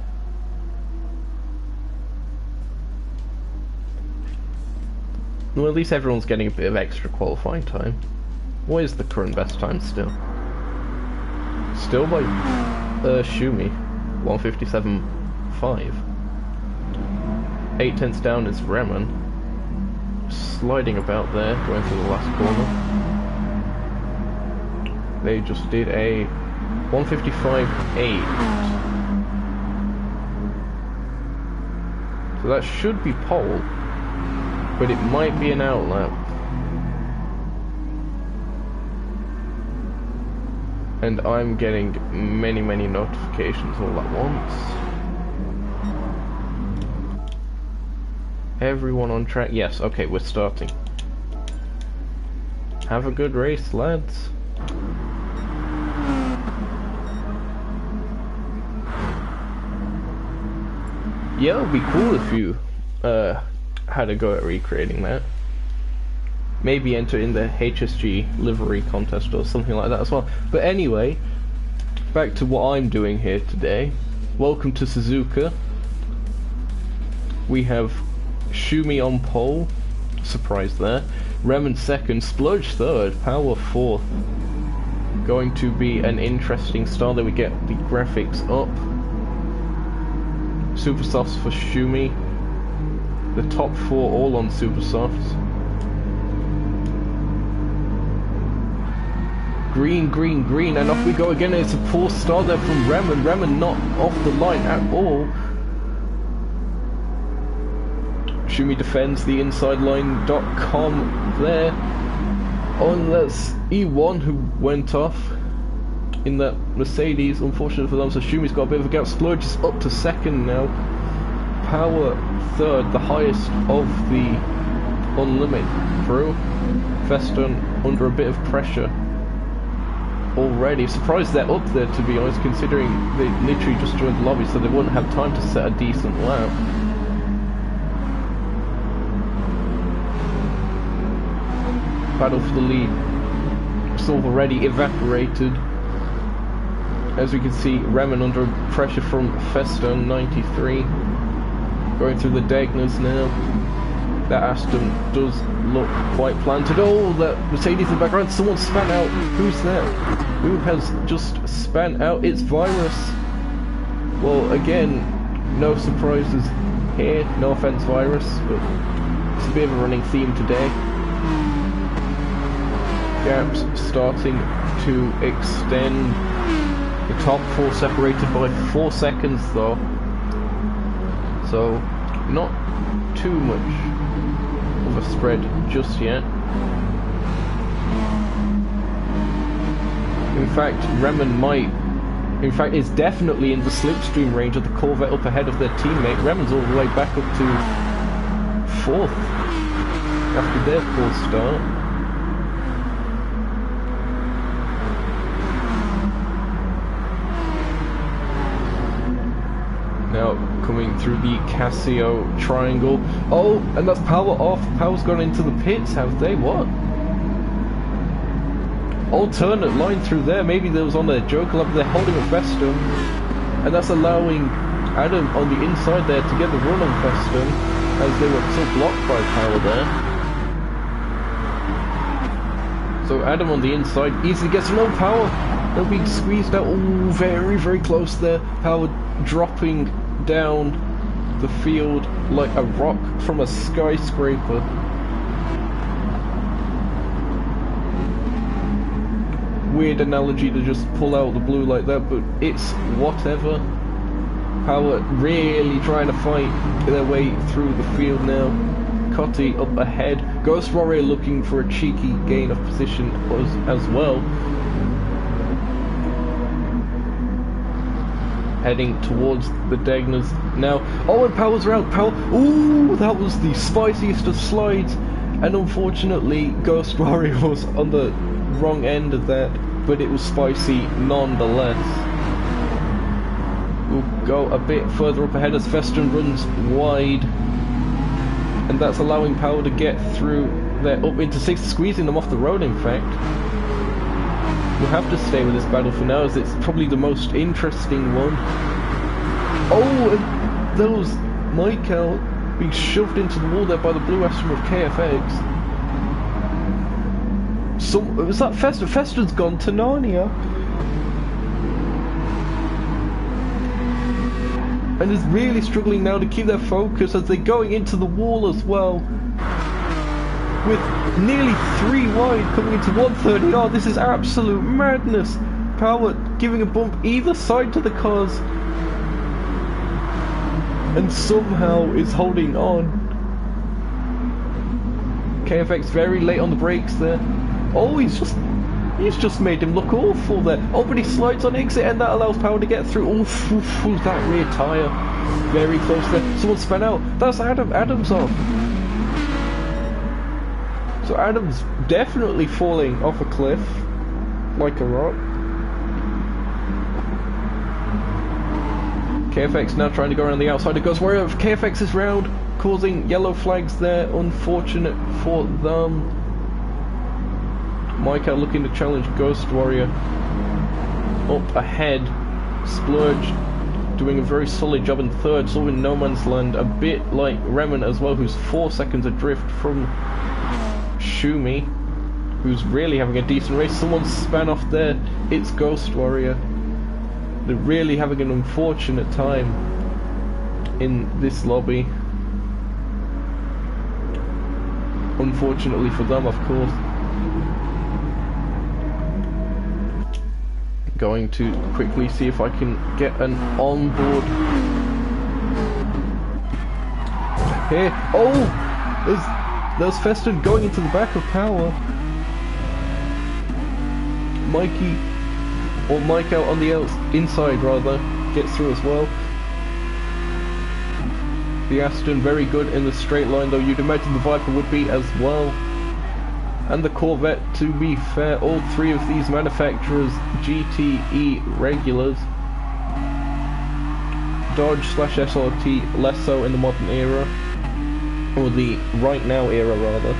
Well, at least everyone's getting a bit of extra qualifying time. What is the current best time still? Still by Shumi, 1:57.5. 8 tenths down is Remen. Sliding about there, going through the last corner. They just did a 1:55.8. So that should be pole, but it might be an outlap. And I'm getting many notifications all at once. Everyone on track? Yes, okay, we're starting. Have a good race, lads. Yeah, it would be cool if you had a go at recreating that. Maybe enter in the HSG livery contest or something like that as well. But anyway, back to what I'm doing here today. Welcome to Suzuka. We have Shumi on pole, surprise there. Remen second, Spludge third, Power fourth. Going to be an interesting start. Then we get the graphics up. Super softs for Shumi. The top four all on super softs. Green, and off we go again. It's a poor start there from Remen. Remen not off the line at all. Shumi defends the inside line.com there. Unless E1 who went off in that Mercedes, unfortunate for them, so Shumi's got a bit of a gap. Splurge is up to second now. Power third, the highest of the Unlimit crew. Feston under a bit of pressure already. Surprised they're up there, to be honest, considering they literally just joined the lobby, so they wouldn't have time to set a decent lap. Battle for the lead sort of already evaporated. As we can see, Remen under pressure from Feston 93. Going through the Dagners now. That Aston does look quite planted. Oh, that Mercedes in the background. Someone span out. Who's that? Who has just span out? It's Virus. Well, again, no surprises here. No offense, Virus, but it's a bit of a running theme today. Gaps starting to extend. The top four separated by 4 seconds though, so not too much of a spread just yet. In fact, is definitely in the slipstream range of the Corvette up ahead of their teammate. Remen's all the way back up to 4th after their poor start. Now coming through the Casio triangle. Oh, and that's power off. Power's gone into the pits, have they? What? Alternate line through there. Maybe there was on their Joker lap. They're holding up Festum, and that's allowing Adam on the inside there to get the run on Festum, as they were still blocked by Power there. So Adam on the inside easily gets no Power. They'll be squeezed out. Oh, very, very close there. Power dropping down the field like a rock from a skyscraper. Weird analogy to just pull out the blue like that, but it's whatever. Power really trying to fight their way through the field now. Cotty up ahead. Ghost Warrior looking for a cheeky gain of position as well. Heading towards the Degners now. Oh, and Power's around. Power. Ooh, that was the spiciest of slides. And unfortunately, Ghost Warrior was on the wrong end of that, but it was spicy nonetheless. We'll go a bit further up ahead as Feston runs wide. And that's allowing Power to get through there up into 6th, squeezing them off the road, in fact. We'll have to stay with this battle for now, as it's probably the most interesting one. Oh, and those Michael being shoved into the wall there by the blue Aston of KFX. Was that Feston? Feston's gone to Narnia. And is really struggling now to keep their focus as they're going into the wall as well. With nearly 3 wide coming into 130. Oh, this is absolute madness. Power giving a bump either side to the cars, and somehow is holding on. KFX very late on the brakes there. Oh, he's just made him look awful there. Oh, but he slides on exit, and that allows Power to get through. Oh, that rear tyre. Very close there. Someone spun out. That's Adam. Adam's off. So Adam's definitely falling off a cliff like a rock. KFX now trying to go around the outside. It goes where KFX is round, causing yellow flags there. Unfortunate for them. Michael looking to challenge Ghost Warrior up ahead. Splurge doing a very solid job in 3rd, so in no man's land, a bit like Remen as well, who's 4 seconds adrift from Shumi, who's really having a decent race. Someone span off there. It's Ghost Warrior. They're really having an unfortunate time in this lobby. Unfortunately for them, of course. Going to quickly see if I can get an onboard here. Oh, there's Feston going into the back of Power. Mike out on the inside rather, gets through as well. The Aston very good in the straight line, though you'd imagine the Viper would be as well. And the Corvette, to be fair, all 3 of these manufacturers GTE regulars. Dodge/SRT less so in the modern era, or the right now era rather.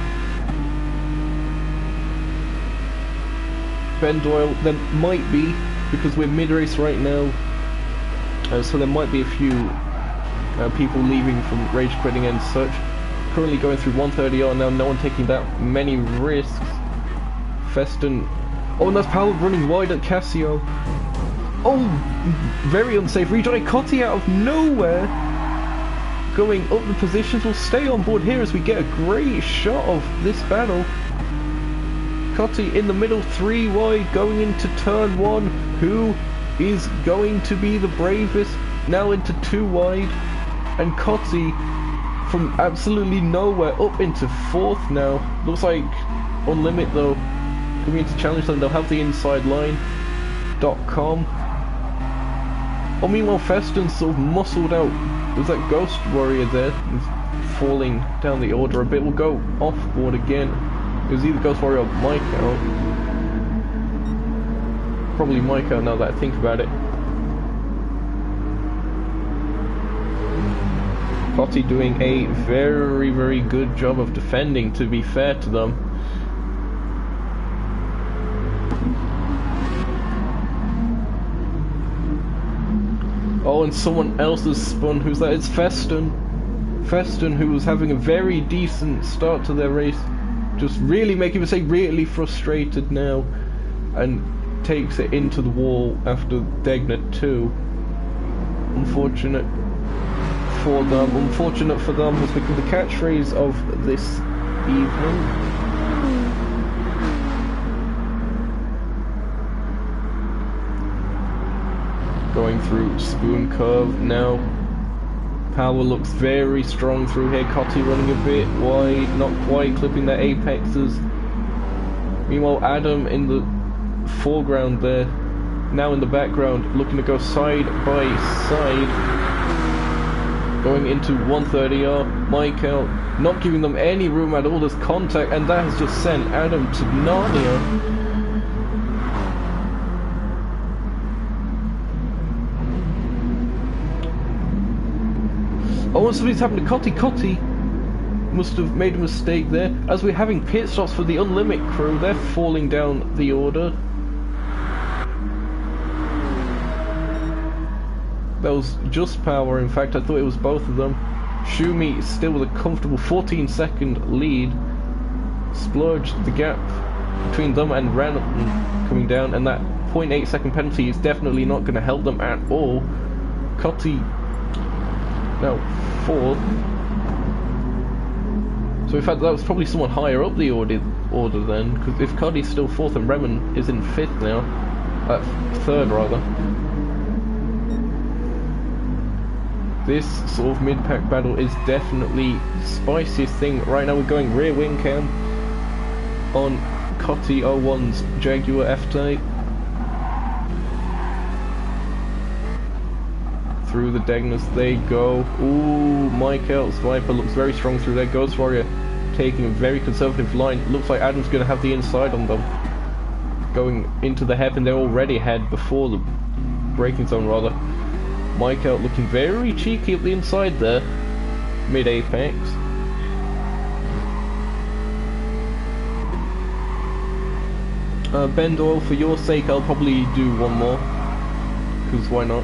Ben Doyle, there might be, because we're mid-race right now, so there might be a few people leaving from rage quitting and such. currently going through 130R now, no one taking that many risks. Feston, oh, and that's Powell running wide at Casio. Oh, very unsafe rejoin. Cotti out of nowhere, going up the positions. We'll stay on board here as we get a great shot of this battle. Cotti in the middle, 3 wide, going into turn 1. Who is going to be the bravest? Now into 2 wide, and Cotti from absolutely nowhere up into 4th now. Looks like Unlimit though coming in to challenge them. They'll have the inside line.com. Oh, meanwhile Feston sort of muscled out. There's that Ghost Warrior there, falling down the order a bit. We'll go off board again. It was either Ghost Warrior or Mike out. Probably Mike out now that I think about it. Cotti doing a very, very good job of defending, to be fair to them. Oh, and someone else has spun. Who's that? It's Feston. Feston, who was having a very decent start to their race, just really making me say really frustrated now, and takes it into the wall after Degner 2. Unfortunate for them. Unfortunate for them has become the catchphrase of this evening. Going through Spoon Curve now. Power looks very strong through here. Cotti running a bit wide, not quite clipping their apexes. Meanwhile, Adam in the foreground there, now in the background, looking to go side by side. Going into 130R, Mike out, not giving them any room at all. There's contact, and that has just sent Adam to Narnia. Oh, and something's happened to Cotti. Cotti must have made a mistake there. As we're having pit stops for the Unlimit crew, they're falling down the order. That was just Power, in fact. I thought it was both of them. Shumi still with a comfortable 14-second lead. Splurge, the gap between them and Random coming down, and that 0.8 second penalty is definitely not going to help them at all. Cotti now 4th. So in fact that was probably someone higher up the order then, because if Cotti's still 4th and Remen is in 5th now, 3rd rather. This sort of mid-pack battle is definitely the spiciest thing. Right now we're going rear wing cam on Cotti 01's Jaguar F-Type. Through the Degners they go. Ooh, Michael's Viper looks very strong through there. Ghost Warrior taking a very conservative line. Looks like Adam's going to have the inside on them. Going into the hairpin, they're already ahead before the braking zone rather. Mike out looking very cheeky up the inside there, mid-apex. Ben Doyle, for your sake I'll probably do one more, because why not?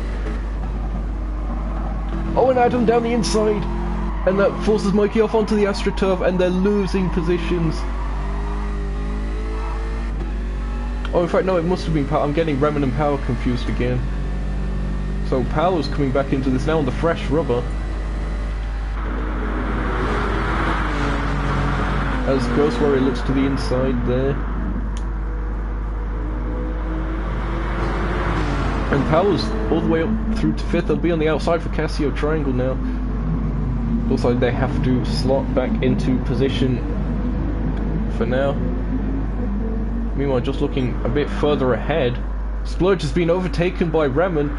Oh, and Adam down the inside, and that forces Mikey off onto the AstroTurf, and they're losing positions. Oh, in fact no, it must have been Power. I'm getting Remen and Power confused again. So Power's coming back into this now on the fresh rubber. As Ghost Warrior looks to the inside there. And Power's all the way up through to 5th. They'll be on the outside for Casio Triangle now. Looks like they have to slot back into position for now. Meanwhile, just looking a bit further ahead, Splurge has been overtaken by Remen.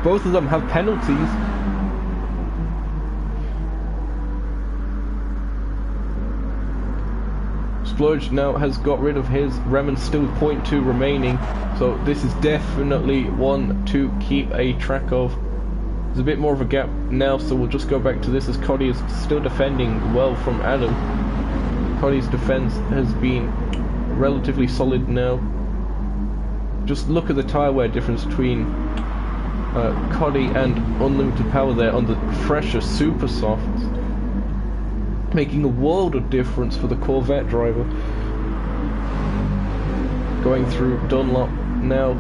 Both of them have penalties. Splurge now has got rid of his. Remen still with 0.2 remaining. So this is definitely one to keep a track of. There's a bit more of a gap now, so we'll just go back to this as Cotti is still defending well from Adam. Cotti's defense has been relatively solid now. Just look at the tyre wear difference between Cotti and Unlimited Power there on the fresher super softs. making a world of difference for the Corvette driver. Going through Dunlop now.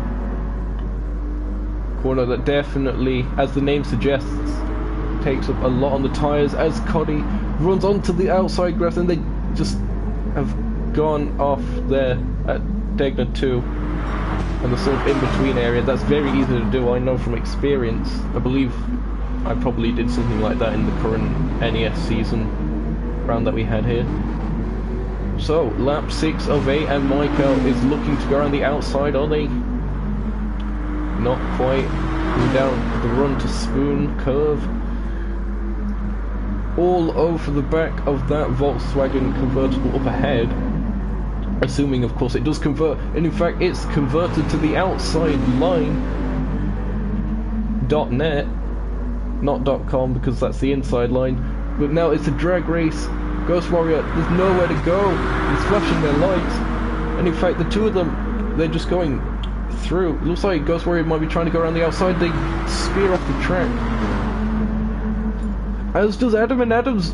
Corner that definitely, as the name suggests, takes up a lot on the tyres as Coddy runs onto the outside grass, and they just have gone off there at Degner 2 and the sort of in-between area. That's very easy to do, I know from experience. I believe I probably did something like that in the current NES season round that we had here. So, lap 6 of 8, and Michael is looking to go around the outside, are they? Not quite. Coming down the run to Spoon curve. All over the back of that Volkswagen convertible up ahead. Assuming, of course, it does convert, and in fact it's converted to the outside line. .net, not .com, because that's the inside line. But now it's a drag race. Ghost Warrior, there's nowhere to go. He's flashing their lights, and in fact the two of them, they're just going through. It looks like Ghost Warrior might be trying to go around the outside. They spear off the track, as does Adam, and Adams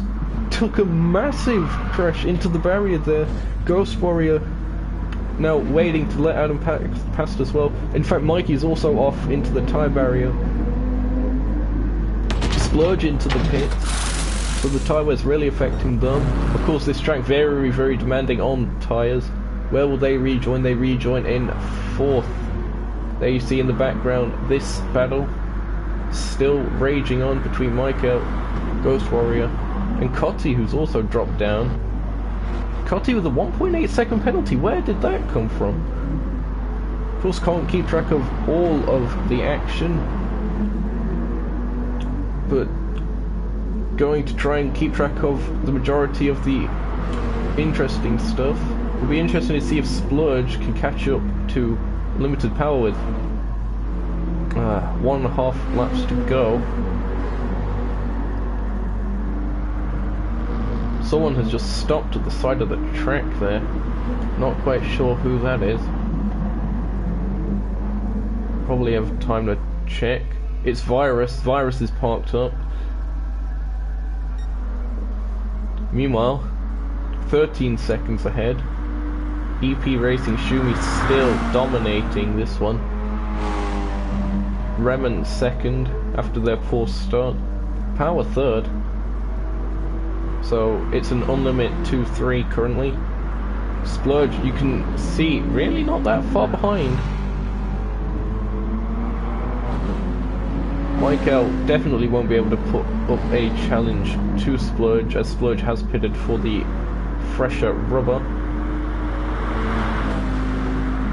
took a massive crash into the barrier there. Ghost Warrior now waiting to let Adam past as well. In fact, Mikey's also off into the tyre barrier. Splurge into the pit, so the tyre wear's really affecting them. Of course, this track very, very demanding on tyres. Where will they rejoin? They rejoin in 4th. There you see in the background this battle still raging on between Michael, Ghost Warrior, and Cotty, who's also dropped down. Cotty with a 1.8 second penalty. Where did that come from? Of course, can't keep track of all of the action, but going to try and keep track of the majority of the interesting stuff. It'll be interesting to see if Splurge can catch up to limited power with 1.5 laps to go. Someone has just stopped at the side of the track there. Not quite sure who that is. Probably have time to check. It's Virus. Virus is parked up. Meanwhile, 13 seconds ahead. EP Racing Shumi still dominating this one. Remen second after their poor start. Power third. So it's an unlimited 2-3 currently. Splurge, you can see, really not that far behind. Michael definitely won't be able to put up a challenge to Splurge, as Splurge has pitted for the fresher rubber.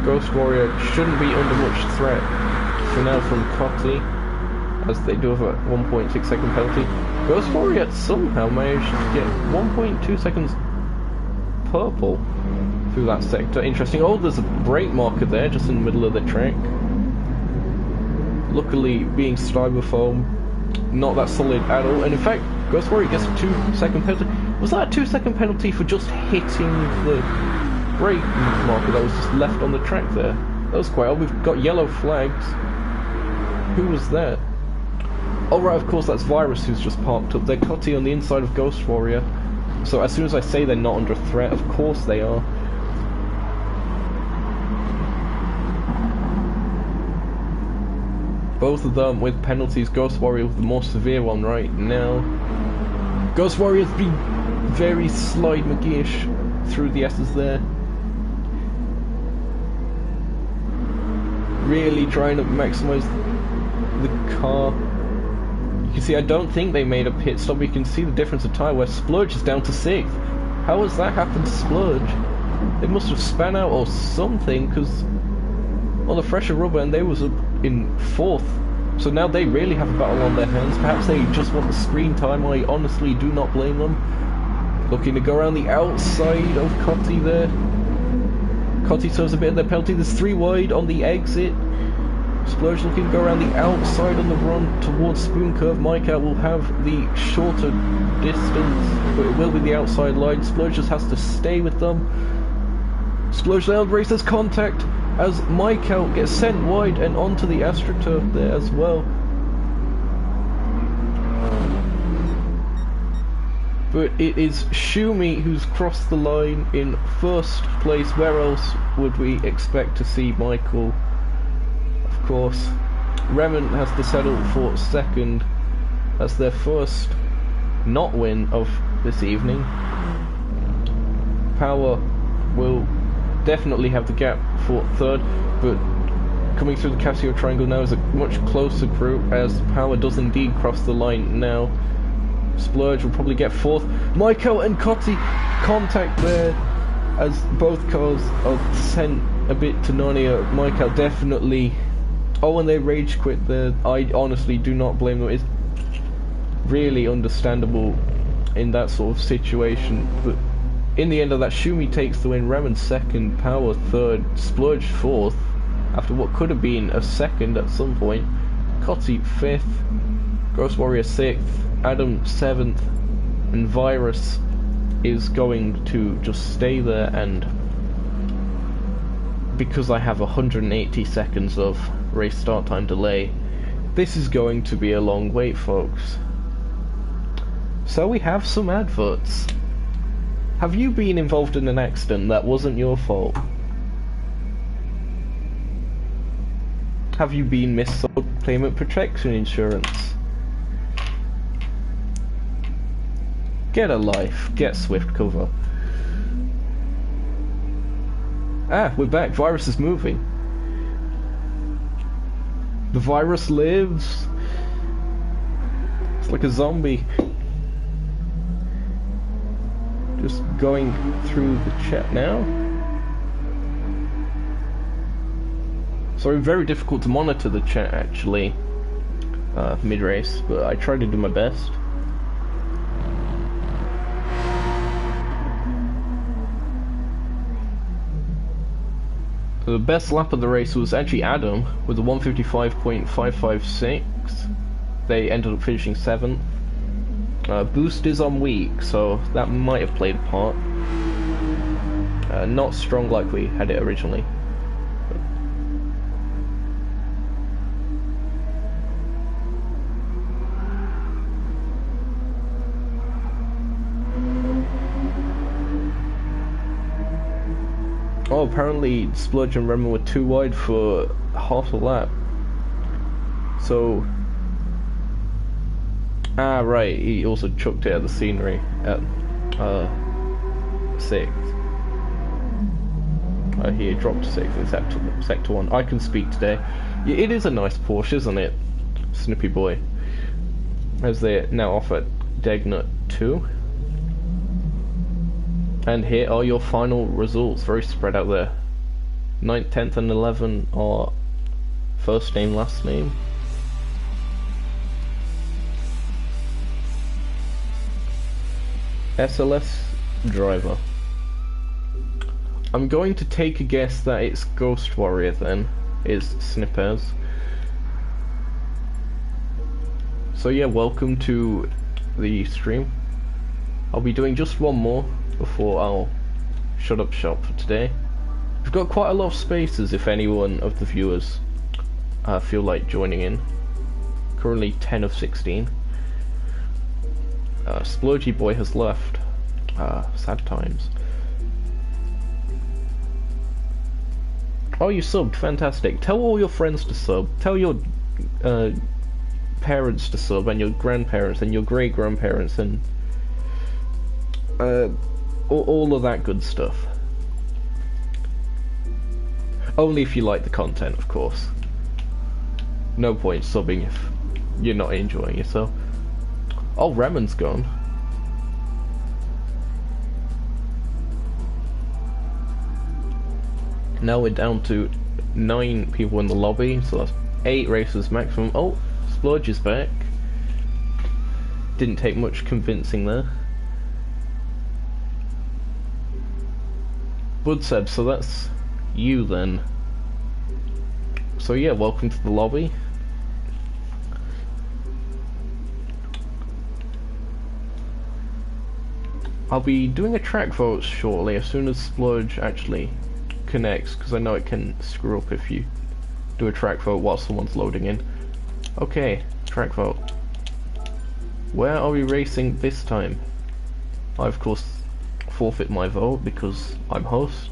Ghost Warrior shouldn't be under much threat for now from Cotty, as they do have a 1.6 second penalty. Ghost Warrior somehow managed to get 1.2 seconds purple through that sector. Interesting. Oh, there's a brake marker there just in the middle of the track. Luckily, being styrofoam, not that solid at all. And in fact, Ghost Warrior gets a 2 second penalty. Was that a 2 second penalty for just hitting the brake marker that was just left on the track there? That was quite odd. We've got yellow flags. Who was that? Oh right, of course that's Virus who's just parked up. They're Cotty on the inside of Ghost Warrior. So as soon as I say they're not under threat, of course they are. Both of them with penalties. Ghost Warrior with the more severe one right now. Ghost Warrior's been very Slide McGee-ish through the S's there. Really trying to maximise the car. You can see, I don't think they made a pit stop. You can see the difference of tyre where Splurge is down to 6th. How has that happened to Splurge? They must have span out or something, because well, the fresher rubber, and they was up in 4th. So now they really have a battle on their hands. Perhaps they just want the screen time. I honestly do not blame them. Looking to go around the outside of Cotty there. Cotty serves a bit of their penalty. There's 3 wide on the exit. Splurge looking to go around the outside on the run towards Spoon Curve. Micah will have the shorter distance, but it will be the outside line. Splurge just has to stay with them. Splurge now races contact as Michael gets sent wide and onto the AstroTurf there as well. But it is Shumi who's crossed the line in first place. Where else would we expect to see Michael? Of course, Remen has to settle for second. That's their first not win of this evening. Power will definitely have the gap for third, but coming through the Casio Triangle now is a much closer group as Power does indeed cross the line now. Splurge will probably get fourth. Michael and Cotti contact there as both cars are sent a bit to Narnia. Michael definitely... Oh, and they rage quit there. I honestly do not blame them. It's really understandable in that sort of situation. But in the end of that, Shumi takes the win. Remen second, Power third, Splurge fourth, after what could have been a second at some point. Cotti fifth, Ghost Warrior sixth, Adam seventh, and Virus is going to just stay there, and because I have 180 seconds of race start time delay, this is going to be a long wait, folks. So we have some adverts. Have you been involved in an accident that wasn't your fault? Have you been missold payment protection insurance? Get a life, get Swift cover. Ah, we're back. Virus is moving. The virus lives. It's like a zombie. Just going through the chat now. Sorry, very difficult to monitor the chat actually, mid-race, but I tried to do my best. The best lap of the race was actually Adam with a 155.556. They ended up finishing 7th. Boost is on weak, so that might have played a part. Not strong like we had it originally. Oh, apparently Splurge and Remen were too wide for half a lap. So... Ah, right, he also chucked it at the scenery at 6th. He dropped to 6th in sector 1. I can speak today. Yeah, it is a nice Porsche, isn't it? Snippy boy. As they're now off at Degnut 2. And here are your final results, very spread out there. 9th, 10th and 11 are first name, last name. SLS driver. I'm going to take a guess that it's Ghost Warrior then, is Snippers. So yeah, welcome to the stream. I'll be doing just one more before I'll shut up shop for today. We've got quite a lot of spaces if anyone of the viewers feel like joining in. Currently 10 of 16. Splurgy boy has left. Sad times. Oh, you subbed, fantastic. Tell all your friends to sub. Tell your parents to sub, and your grandparents, and your great-grandparents, and all of that good stuff. Only if you like the content, of course. No point subbing if you're not enjoying yourself. Oh, Remen's gone. Now we're down to 9 people in the lobby, so that's 8 races maximum. Oh, Splurge is back. Didn't take much convincing there. Budseb, so that's you then. So yeah, welcome to the lobby. I'll be doing a track vote shortly as soon as Splurge actually connects, because I know it can screw up if you do a track vote while someone's loading in. Okay, track vote. Where are we racing this time? I of course forfeit my vote because I'm host.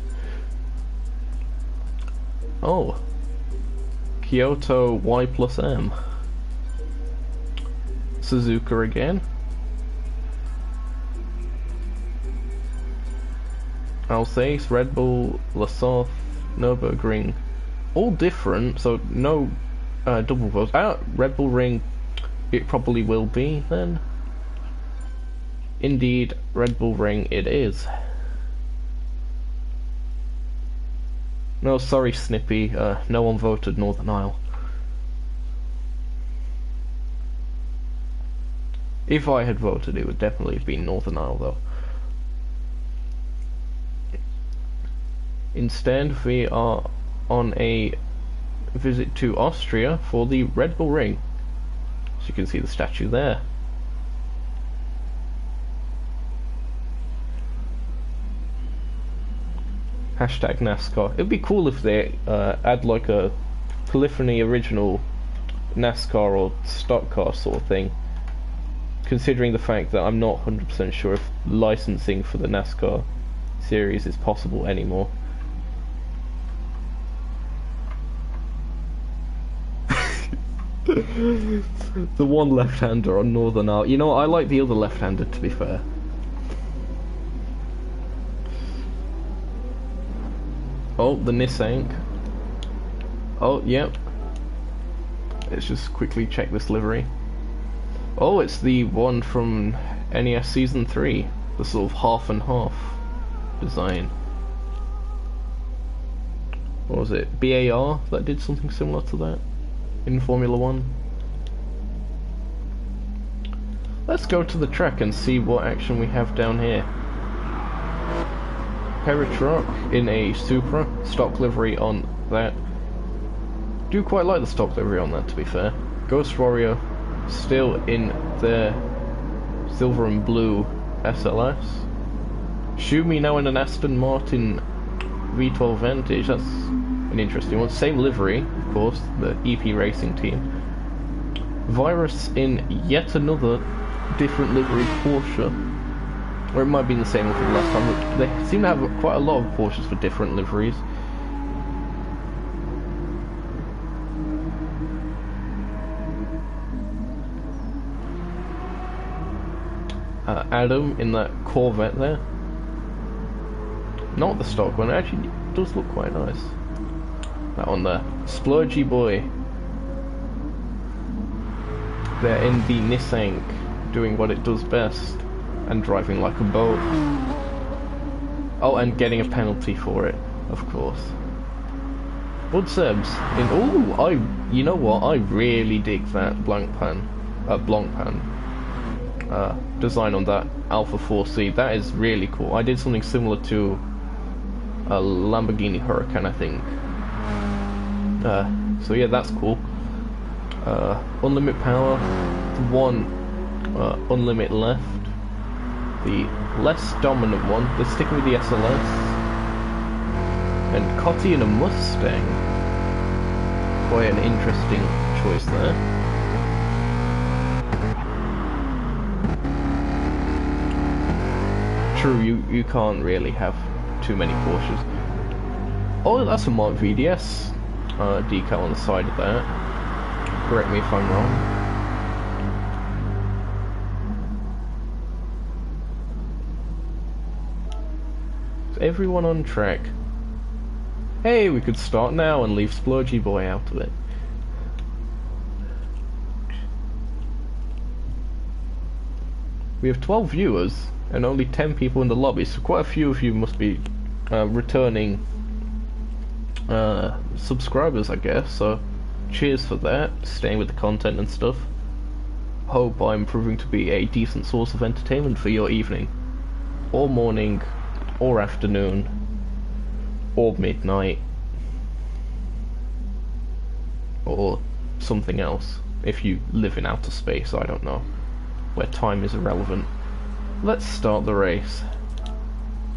Oh, Kyoto Y plus M. Suzuka again. Alsace, Red Bull, Lasauth, Nürburgring, all different, so no double votes. Red Bull Ring, it probably will be then. Indeed, Red Bull Ring it is. No, sorry Snippy, no one voted Northern Isle. If I had voted, it would definitely have been Northern Isle though. Instead, we are on a visit to Austria for the Red Bull Ring. As you can see the statue there. Hashtag NASCAR. It'd be cool if they add like a polyphony original NASCAR or stock car sort of thing. Considering the fact that I'm not 100% sure if licensing for the NASCAR series is possible anymore. The one left-hander on Northern Isle. You know, I like the other left-hander, to be fair. Oh, the Nissan. Oh, yep. Let's just quickly check this livery. Oh, it's the one from NES Season 3. The sort of half and half design. What was it? BAR that did something similar to that in Formula 1. Let's go to the track and see what action we have down here. Truck in a Supra, stock livery on that. Do quite like the stock livery on that, to be fair. Ghost Warrior still in their silver and blue SLS. Shumi now in an Aston Martin V12 Vantage. That's an interesting one. Same livery, of course, the EP Racing team. Virus in yet another different livery Porsche. Or it might be the same one from last time. They seem to have quite a lot of Porsches for different liveries. Adam in that Corvette there. Not the stock one, it actually does look quite nice. That one there. Splurgy boy. They're in the Nissan, doing what it does best. And driving like a boat. Oh, and getting a penalty for it, of course. Bud Sebs in you know what? I really dig that blanc pan design on that Alpha 4C. That is really cool. I did something similar to a Lamborghini Huracan, I think. So yeah, that's cool. Unlimited power, one unlimited left. The less dominant one, they're sticking with the SLS. And Cotty in a Mustang. Boy, an interesting choice there. True, you can't really have too many Porsches. Oh, that's a Mark VDS decal on the side of that. Correct me if I'm wrong. Everyone on track. Hey, we could start now and leave Splurgy Boy out of it. We have 12 viewers and only 10 people in the lobby, so quite a few of you must be returning subscribers, I guess, so cheers for that, staying with the content and stuff. Hope I'm proving to be a decent source of entertainment for your evening, or morning, or afternoon, or midnight, or something else, if you live in outer space, I don't know, where time is irrelevant. Let's start the race.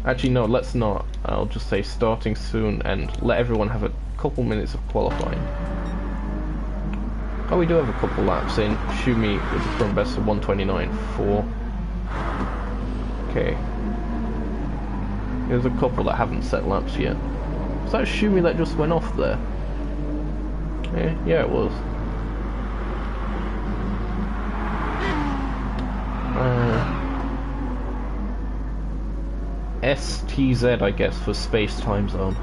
Actually no, let's not. I'll just say starting soon and let everyone have a couple minutes of qualifying. Oh, we do have a couple laps in. Shumi with the front best of 129.4. Okay. There's a couple that haven't set laps yet. Was that Schumi that just went off there? Yeah, it was. STZ, I guess, for space time zone.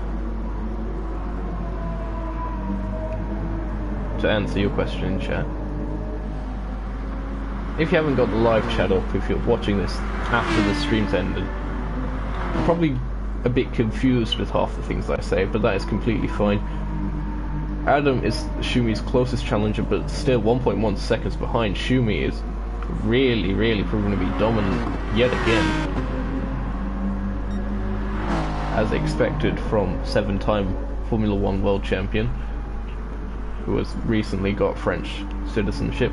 To answer your question in chat. If you haven't got the live chat up, if you're watching this after the stream's ended, I'm probably a bit confused with half the things I say, but that is completely fine. Adam is Shumi's closest challenger, but still 1.1 seconds behind. Schumi is really proving to be dominant yet again, as expected from 7-time Formula 1 world champion, who has recently got French citizenship.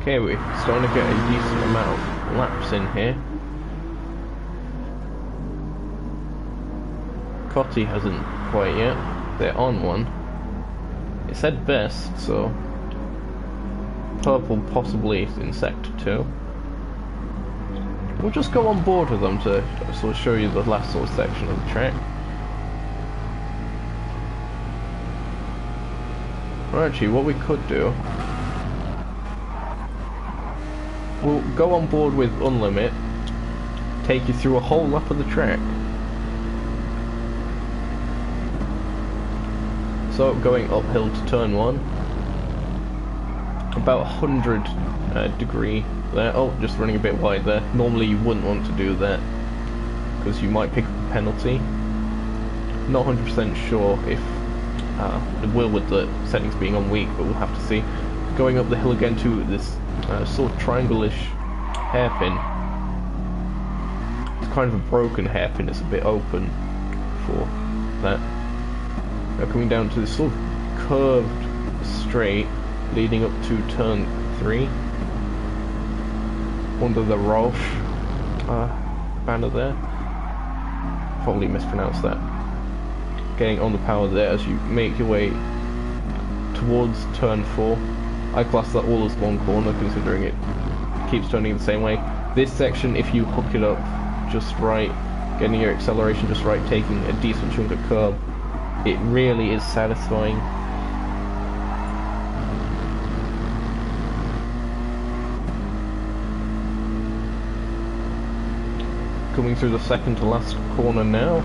Okay, we're starting to get a decent amount of laps in here. Cotty hasn't quite yet. They're on one. It said best, so purple possibly in sector 2. We'll just go on board with them to sort of show you the last sort of section of the track. Or actually, what we could do, we'll go on board with Unlimit, take you through a whole lap of the track. So going uphill to turn 1, about 100 degree there. Oh, just running a bit wide there. Normally you wouldn't want to do that, because you might pick up a penalty. Not 100% sure if it will with the settings being on weak, but we'll have to see. Going up the hill again to this sort of triangle-ish hairpin. It's kind of a broken hairpin, it's a bit open for that. Now coming down to this sort of curved straight leading up to turn 3 under the Roche banner there. Probably mispronounced that. Getting on the power there as you make your way towards turn 4. I class that all as one corner, considering it keeps turning the same way. This section, if you hook it up just right, getting your acceleration just right, taking a decent chunk of curb, it really is satisfying. Coming through the second to last corner now.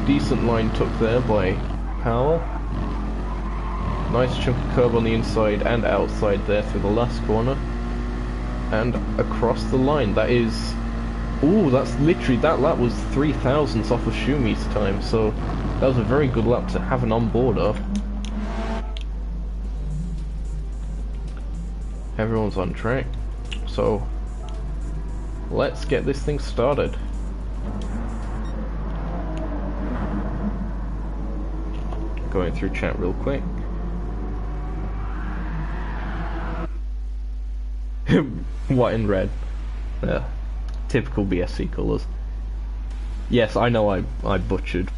Decent line took there by Powell. Nice chunk of curb on the inside and outside there through the last corner. And across the line, that is... Ooh, that's literally, that lap was 3 thousandths off of Shumi's time, so that was a very good lap to have an on-board of. Everyone's on track, so let's get this thing started. Going through chat real quick. White and red. Yeah. Typical BSC colours. Yes, I know I butchered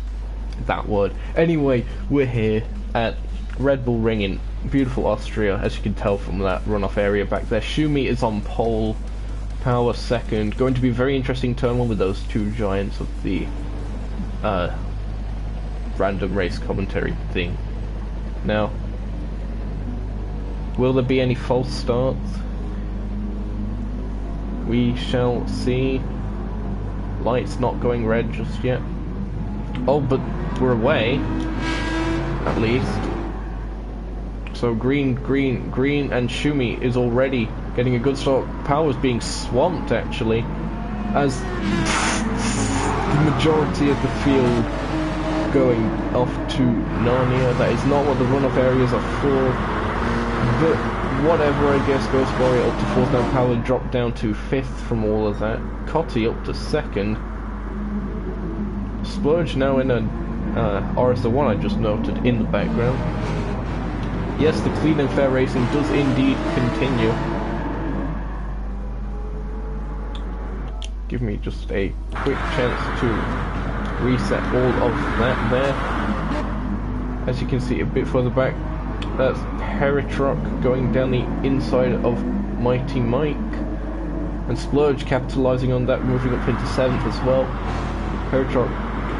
that word. Anyway, we're here at Red Bull Ring in beautiful Austria, as you can tell from that runoff area back there. Schumi is on pole, Power second. Going to be a very interesting turn 1 with those two giants of the random race commentary thing. Now, will there be any false starts? We shall see. Lights not going red just yet. Oh, but we're away, at least. So green, and Schumi is already getting a good start. Power's being swamped, actually, as the majority of the field going off to Narnia. That is not what the runoff areas are for, but whatever, I guess, goes for it. Up to 4th now. Power dropped down to 5th from all of that. Cotty up to 2nd. Splurge now in a RS1, I just noted, in the background. Yes, the clean and fair racing does indeed continue. Give me just a quick chance to reset all of that there. As you can see a bit further back, that's Peritruck going down the inside of Mighty Mike, and Splurge capitalising on that, moving up into 7th as well. Peritruck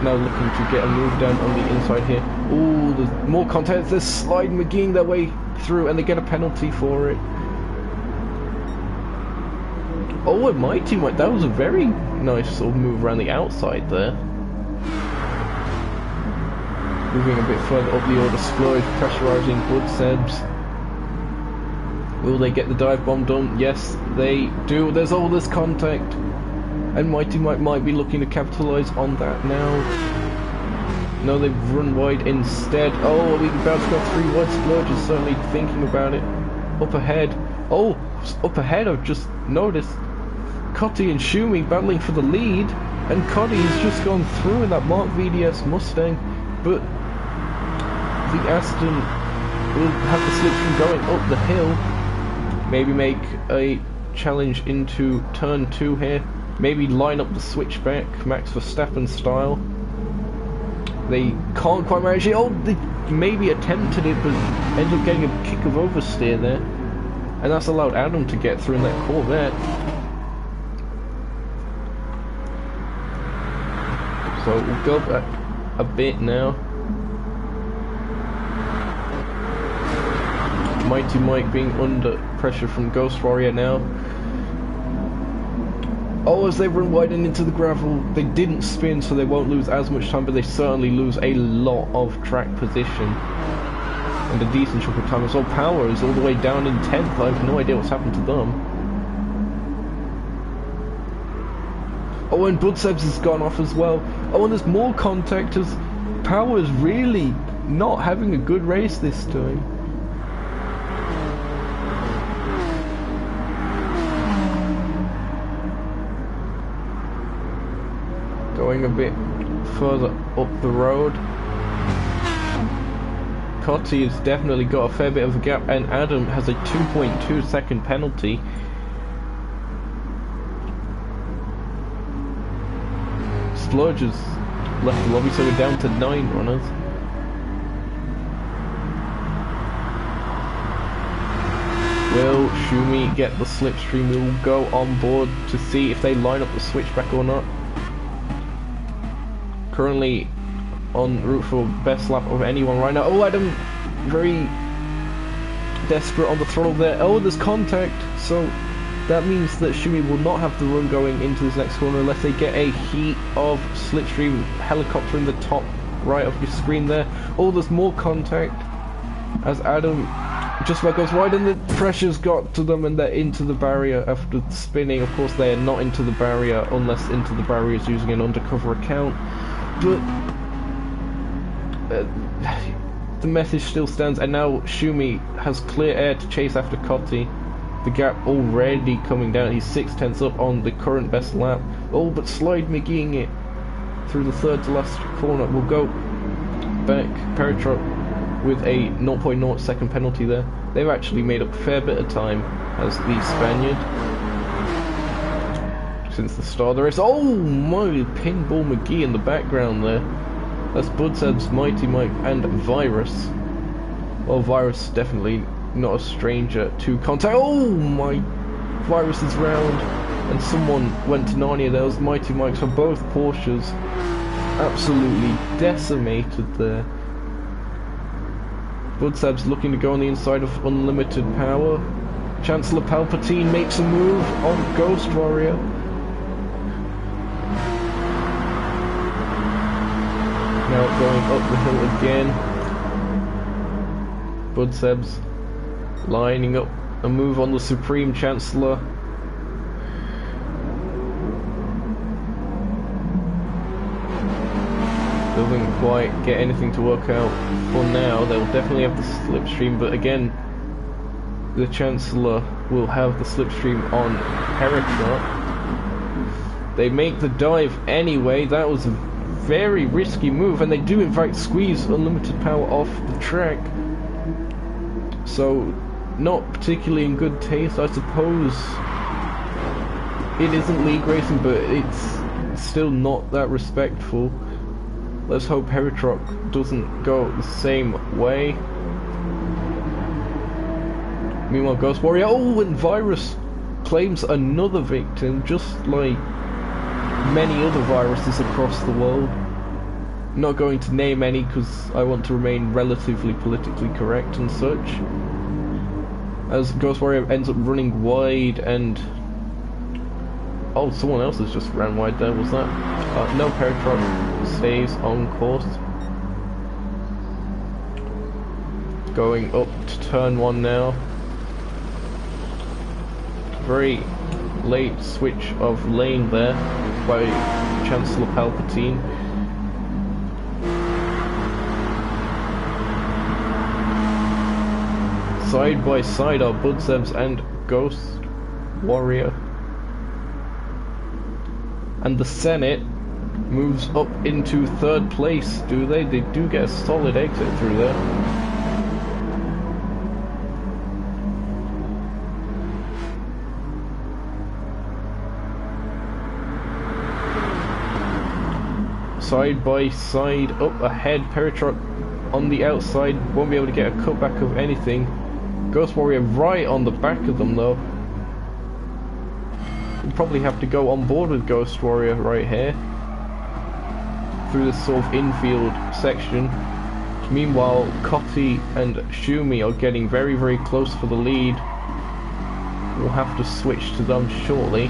now looking to get a move down on the inside here. Ooh, there's more contact. They're sliding McGeeing their way through, and they get a penalty for it. Oh, and Mighty Mike, that was a very nice sort of move around the outside there. Moving a bit further up the order, Splurge pressurising Boodsebs. Will they get the dive bomb done? Yes, they do. There's all this contact, and Mighty Mike might be looking to capitalise on that now. No, they've run wide instead. Oh, we can bounce go 3 wide. Splurge is certainly thinking about it. Up ahead. Oh, up ahead I've just noticed Cotty and Shumi battling for the lead, and Cotty has just gone through in that Mark VDS Mustang, but the Aston will have the slipstream going up the hill. Maybe make a challenge into turn 2 here. Maybe line up the switchback, Max Verstappen style. They can't quite manage it. Oh, they maybe attempted it, but ended up getting a kick of oversteer there. And that's allowed Adam to get through in that Corvette. So we'll go back a bit now. Mighty Mike being under pressure from Ghost Warrior now. Oh, as they run wide and into the gravel, they didn't spin, so they won't lose as much time, but they certainly lose a lot of track position. And a decent chunk of time as well. Power is all the way down in 10th. I have no idea what's happened to them. Oh, and Boodsebs has gone off as well. Oh, and there's more contact as Power is really not having a good race this time. Going a bit further up the road. Cotty has definitely got a fair bit of a gap, and Adam has a 2.2 second penalty. Splurge has left the lobby, so we're down to 9 runners. Will Shumi get the slipstream? We'll go on board to see if they line up the switchback or not. Currently en route for best lap of anyone right now. Oh, Adam very desperate on the throttle there. Oh, there's contact, so that means that Shumi will not have the run going into this next corner unless they get a heat of slipstream helicopter in the top right of your screen there. Oh, there's more contact as Adam just about goes wide, and the pressure's got to them and they're into the barrier after spinning. Of course, they are not into the barrier unless into the barrier is using an undercover account. But the message still stands, and now Shumi has clear air to chase after Cotty. The gap already coming down. He's 6/10 up on the current best lap. Oh, but Slide McGeeing it through the third to last corner. We'll go back. Peritruck with a 0.0 second penalty there. They've actually made up a fair bit of time as the Spaniard since the start of the race. Oh my, Pinball McGee in the background there. That's Boodsebs, Mighty Mike and Virus. Well, Virus definitely not a stranger to contact. Oh my, Virus is round, and someone went to Narnia. There was Mighty Mike, so both Porsches absolutely decimated there. Boodsebs looking to go on the inside of Unlimited Power. Chancellor Palpatine makes a move on Ghost Warrior. Now going up the hill again. Boodsebs lining up a move on the Supreme Chancellor. Doesn't quite get anything to work out for now. They'll definitely have the slipstream, but again, the Chancellor will have the slipstream on Peritruck. They make the dive anyway. That was a very risky move, and they do in fact squeeze Unlimited Power off the track. So, not particularly in good taste, I suppose. It isn't league racing, but it's still not that respectful. Let's hope Peritrock doesn't go the same way. Meanwhile, Ghost Warrior, oh, and Virus claims another victim, just like many other viruses across the world. Not going to name any because I want to remain relatively politically correct and such. As Ghost Warrior ends up running wide and... oh, someone else has just ran wide there, was that? No, Peritrock stays on course. Going up to turn 1 now. Very late switch of lane there by Chancellor Palpatine. Side by side are Budzebs and Ghost Warrior. And the Senate moves up into 3rd place, do they? They do get a solid exit through there. Side by side, up ahead, Peritrock on the outside, won't be able to get a cutback of anything. Ghost Warrior right on the back of them though. We'll probably have to go on board with Ghost Warrior right here. Through this sort of infield section. Meanwhile, Cotty and Shumi are getting very, very close for the lead. We'll have to switch to them shortly.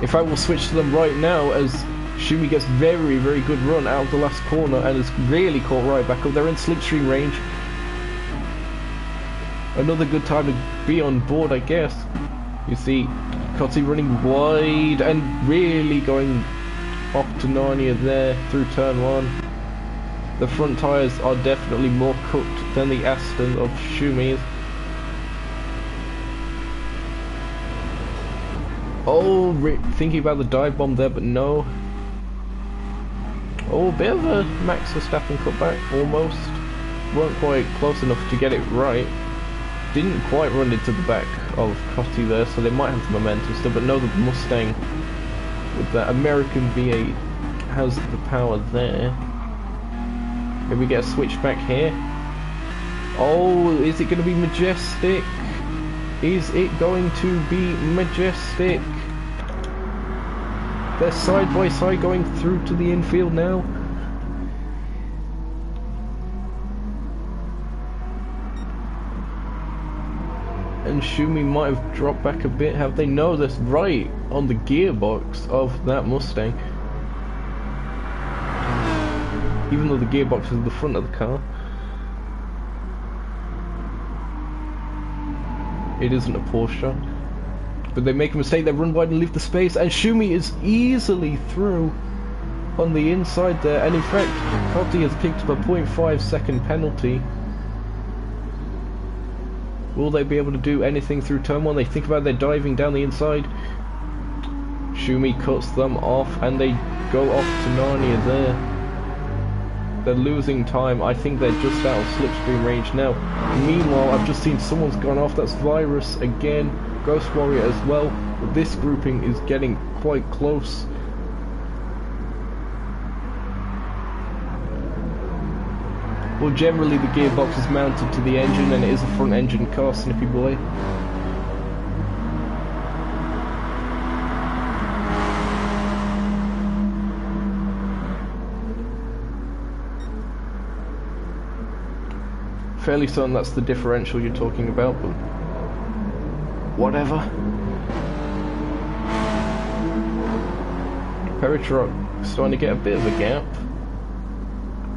In fact, we'll switch to them right now as Shumi gets very, very good run out of the last corner and is really caught right back up. They're in slipstream range. Another good time to be on board, I guess. You see Cotty running wide and really going off to Narnia there through turn 1. The front tyres are definitely more cooked than the Aston of Shumi's. Oh, thinking about the dive bomb there, but no. Oh, a bit of a Max Verstappen cutback, almost. Weren't quite close enough to get it right. Didn't quite run into the back of Cotty there, so they might have the momentum still, but no, the Mustang with that American V8 has the power there. Maybe we get a switch back here. Oh, is it going to be Majestic? Is it going to be Majestic? They're side by side going through to the infield now. And Shumi might have dropped back a bit, have they? No, that's right on the gearbox of that Mustang. Even though the gearbox is at the front of the car. It isn't a Porsche. But they make a mistake, they run wide and leave the space, and Shumi is easily through on the inside there, and in fact, Cotty has picked up a 0.5 second penalty. Will they be able to do anything through turn 1? They think about their diving down the inside. Shumi cuts them off and they go off to Narnia there. They're losing time. I think they're just out of slipstream range now. Meanwhile, I've just seen someone's gone off. That's Virus again. Ghost Warrior as well. But this grouping is getting quite close. Well, generally the gearbox is mounted to the engine and it is a front engine car, Snippy boy. Fairly certain that's the differential you're talking about, but whatever. Peritrock starting to get a bit of a gap.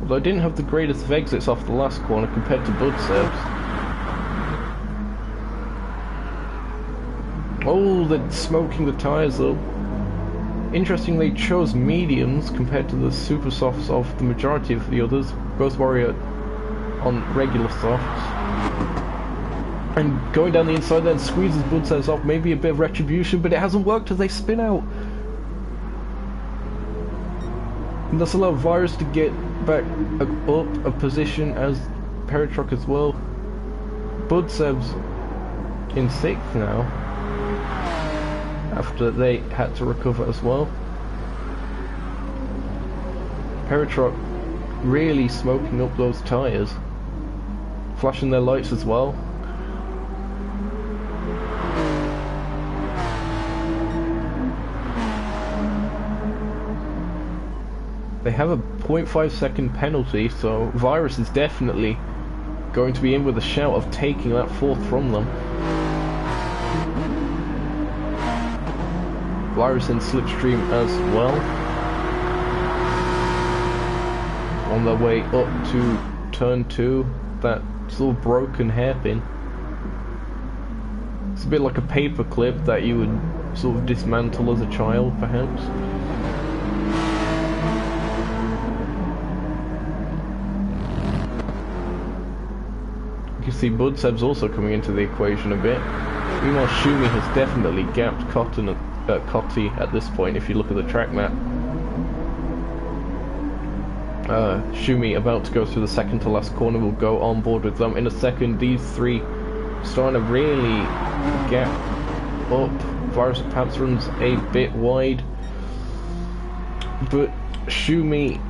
Although I didn't have the greatest of exits off the last corner compared to Budzebs. Oh, they're smoking the tyres up. Interesting, they chose mediums compared to the super softs of the majority of the others. Ghost Warrior on regular softs. And going down the inside then squeezes Budzebs off, maybe a bit of retribution, but it hasn't worked as they spin out. And that's allowed Virus to get back up a position as Peritrock as well. Budzebs in 6th now, after they had to recover as well. Peritruck really smoking up those tyres. Flashing their lights as well. They have a 0.5 second penalty, so Virus is definitely going to be in with a shout of taking that fourth from them. Virus in slipstream as well. On their way up to turn 2, that sort of broken hairpin. It's a bit like a paper clip that you would sort of dismantle as a child, perhaps. You can see Budseb's also coming into the equation a bit. Meanwhile, Schumi has definitely gapped Cotti at this point, if you look at the track map. Schumi about to go through the second to last corner, will go on board with them in a second. These three starting to really gap up. Virus perhaps runs a bit wide, but Schumi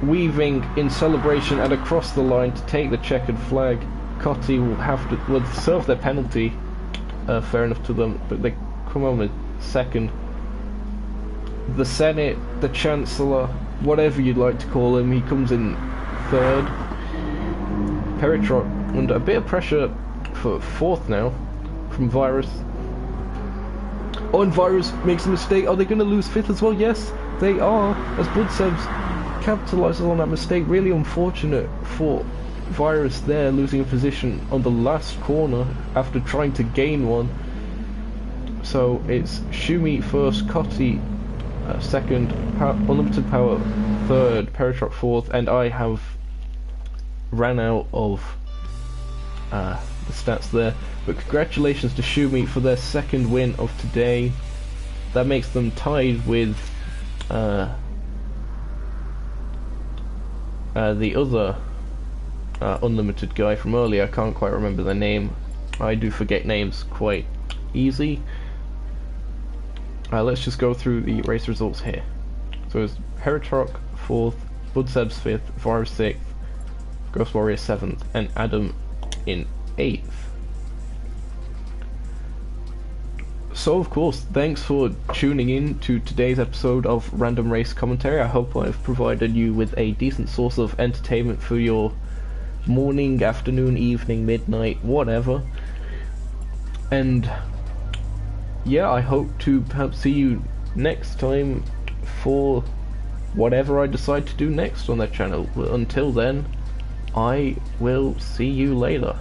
weaving in celebration and across the line to take the checkered flag. Cotti will serve their penalty, fair enough to them, but they come on with second. The Senate, the Chancellor, whatever you'd like to call him, he comes in third. Peritruck under a bit of pressure for fourth now from Virus. Oh, and Virus makes a mistake. Are they going to lose fifth as well? Yes, they are, as Budseb's capitalises on that mistake. Really unfortunate for Virus there, losing a position on the last corner after trying to gain one. So it's Schumi first, Cotti second, Unlimited Power third, Peritruck fourth, and I have ran out of the stats there. But congratulations to Schumi for their second win of today. That makes them tied with the other Unlimited guy from earlier. I can't quite remember their name. I do forget names quite easy. Let's just go through the race results here. So it's Peritruck 4th, Budseb's 5th, Virus 6th, Ghost Warrior 7th, and Adam in 8th. So of course, thanks for tuning in to today's episode of Random Race Commentary. I hope I've provided you with a decent source of entertainment for your morning, afternoon, evening, midnight, whatever. And yeah, I hope to perhaps see you next time for whatever I decide to do next on that channel. Until then, I will see you later.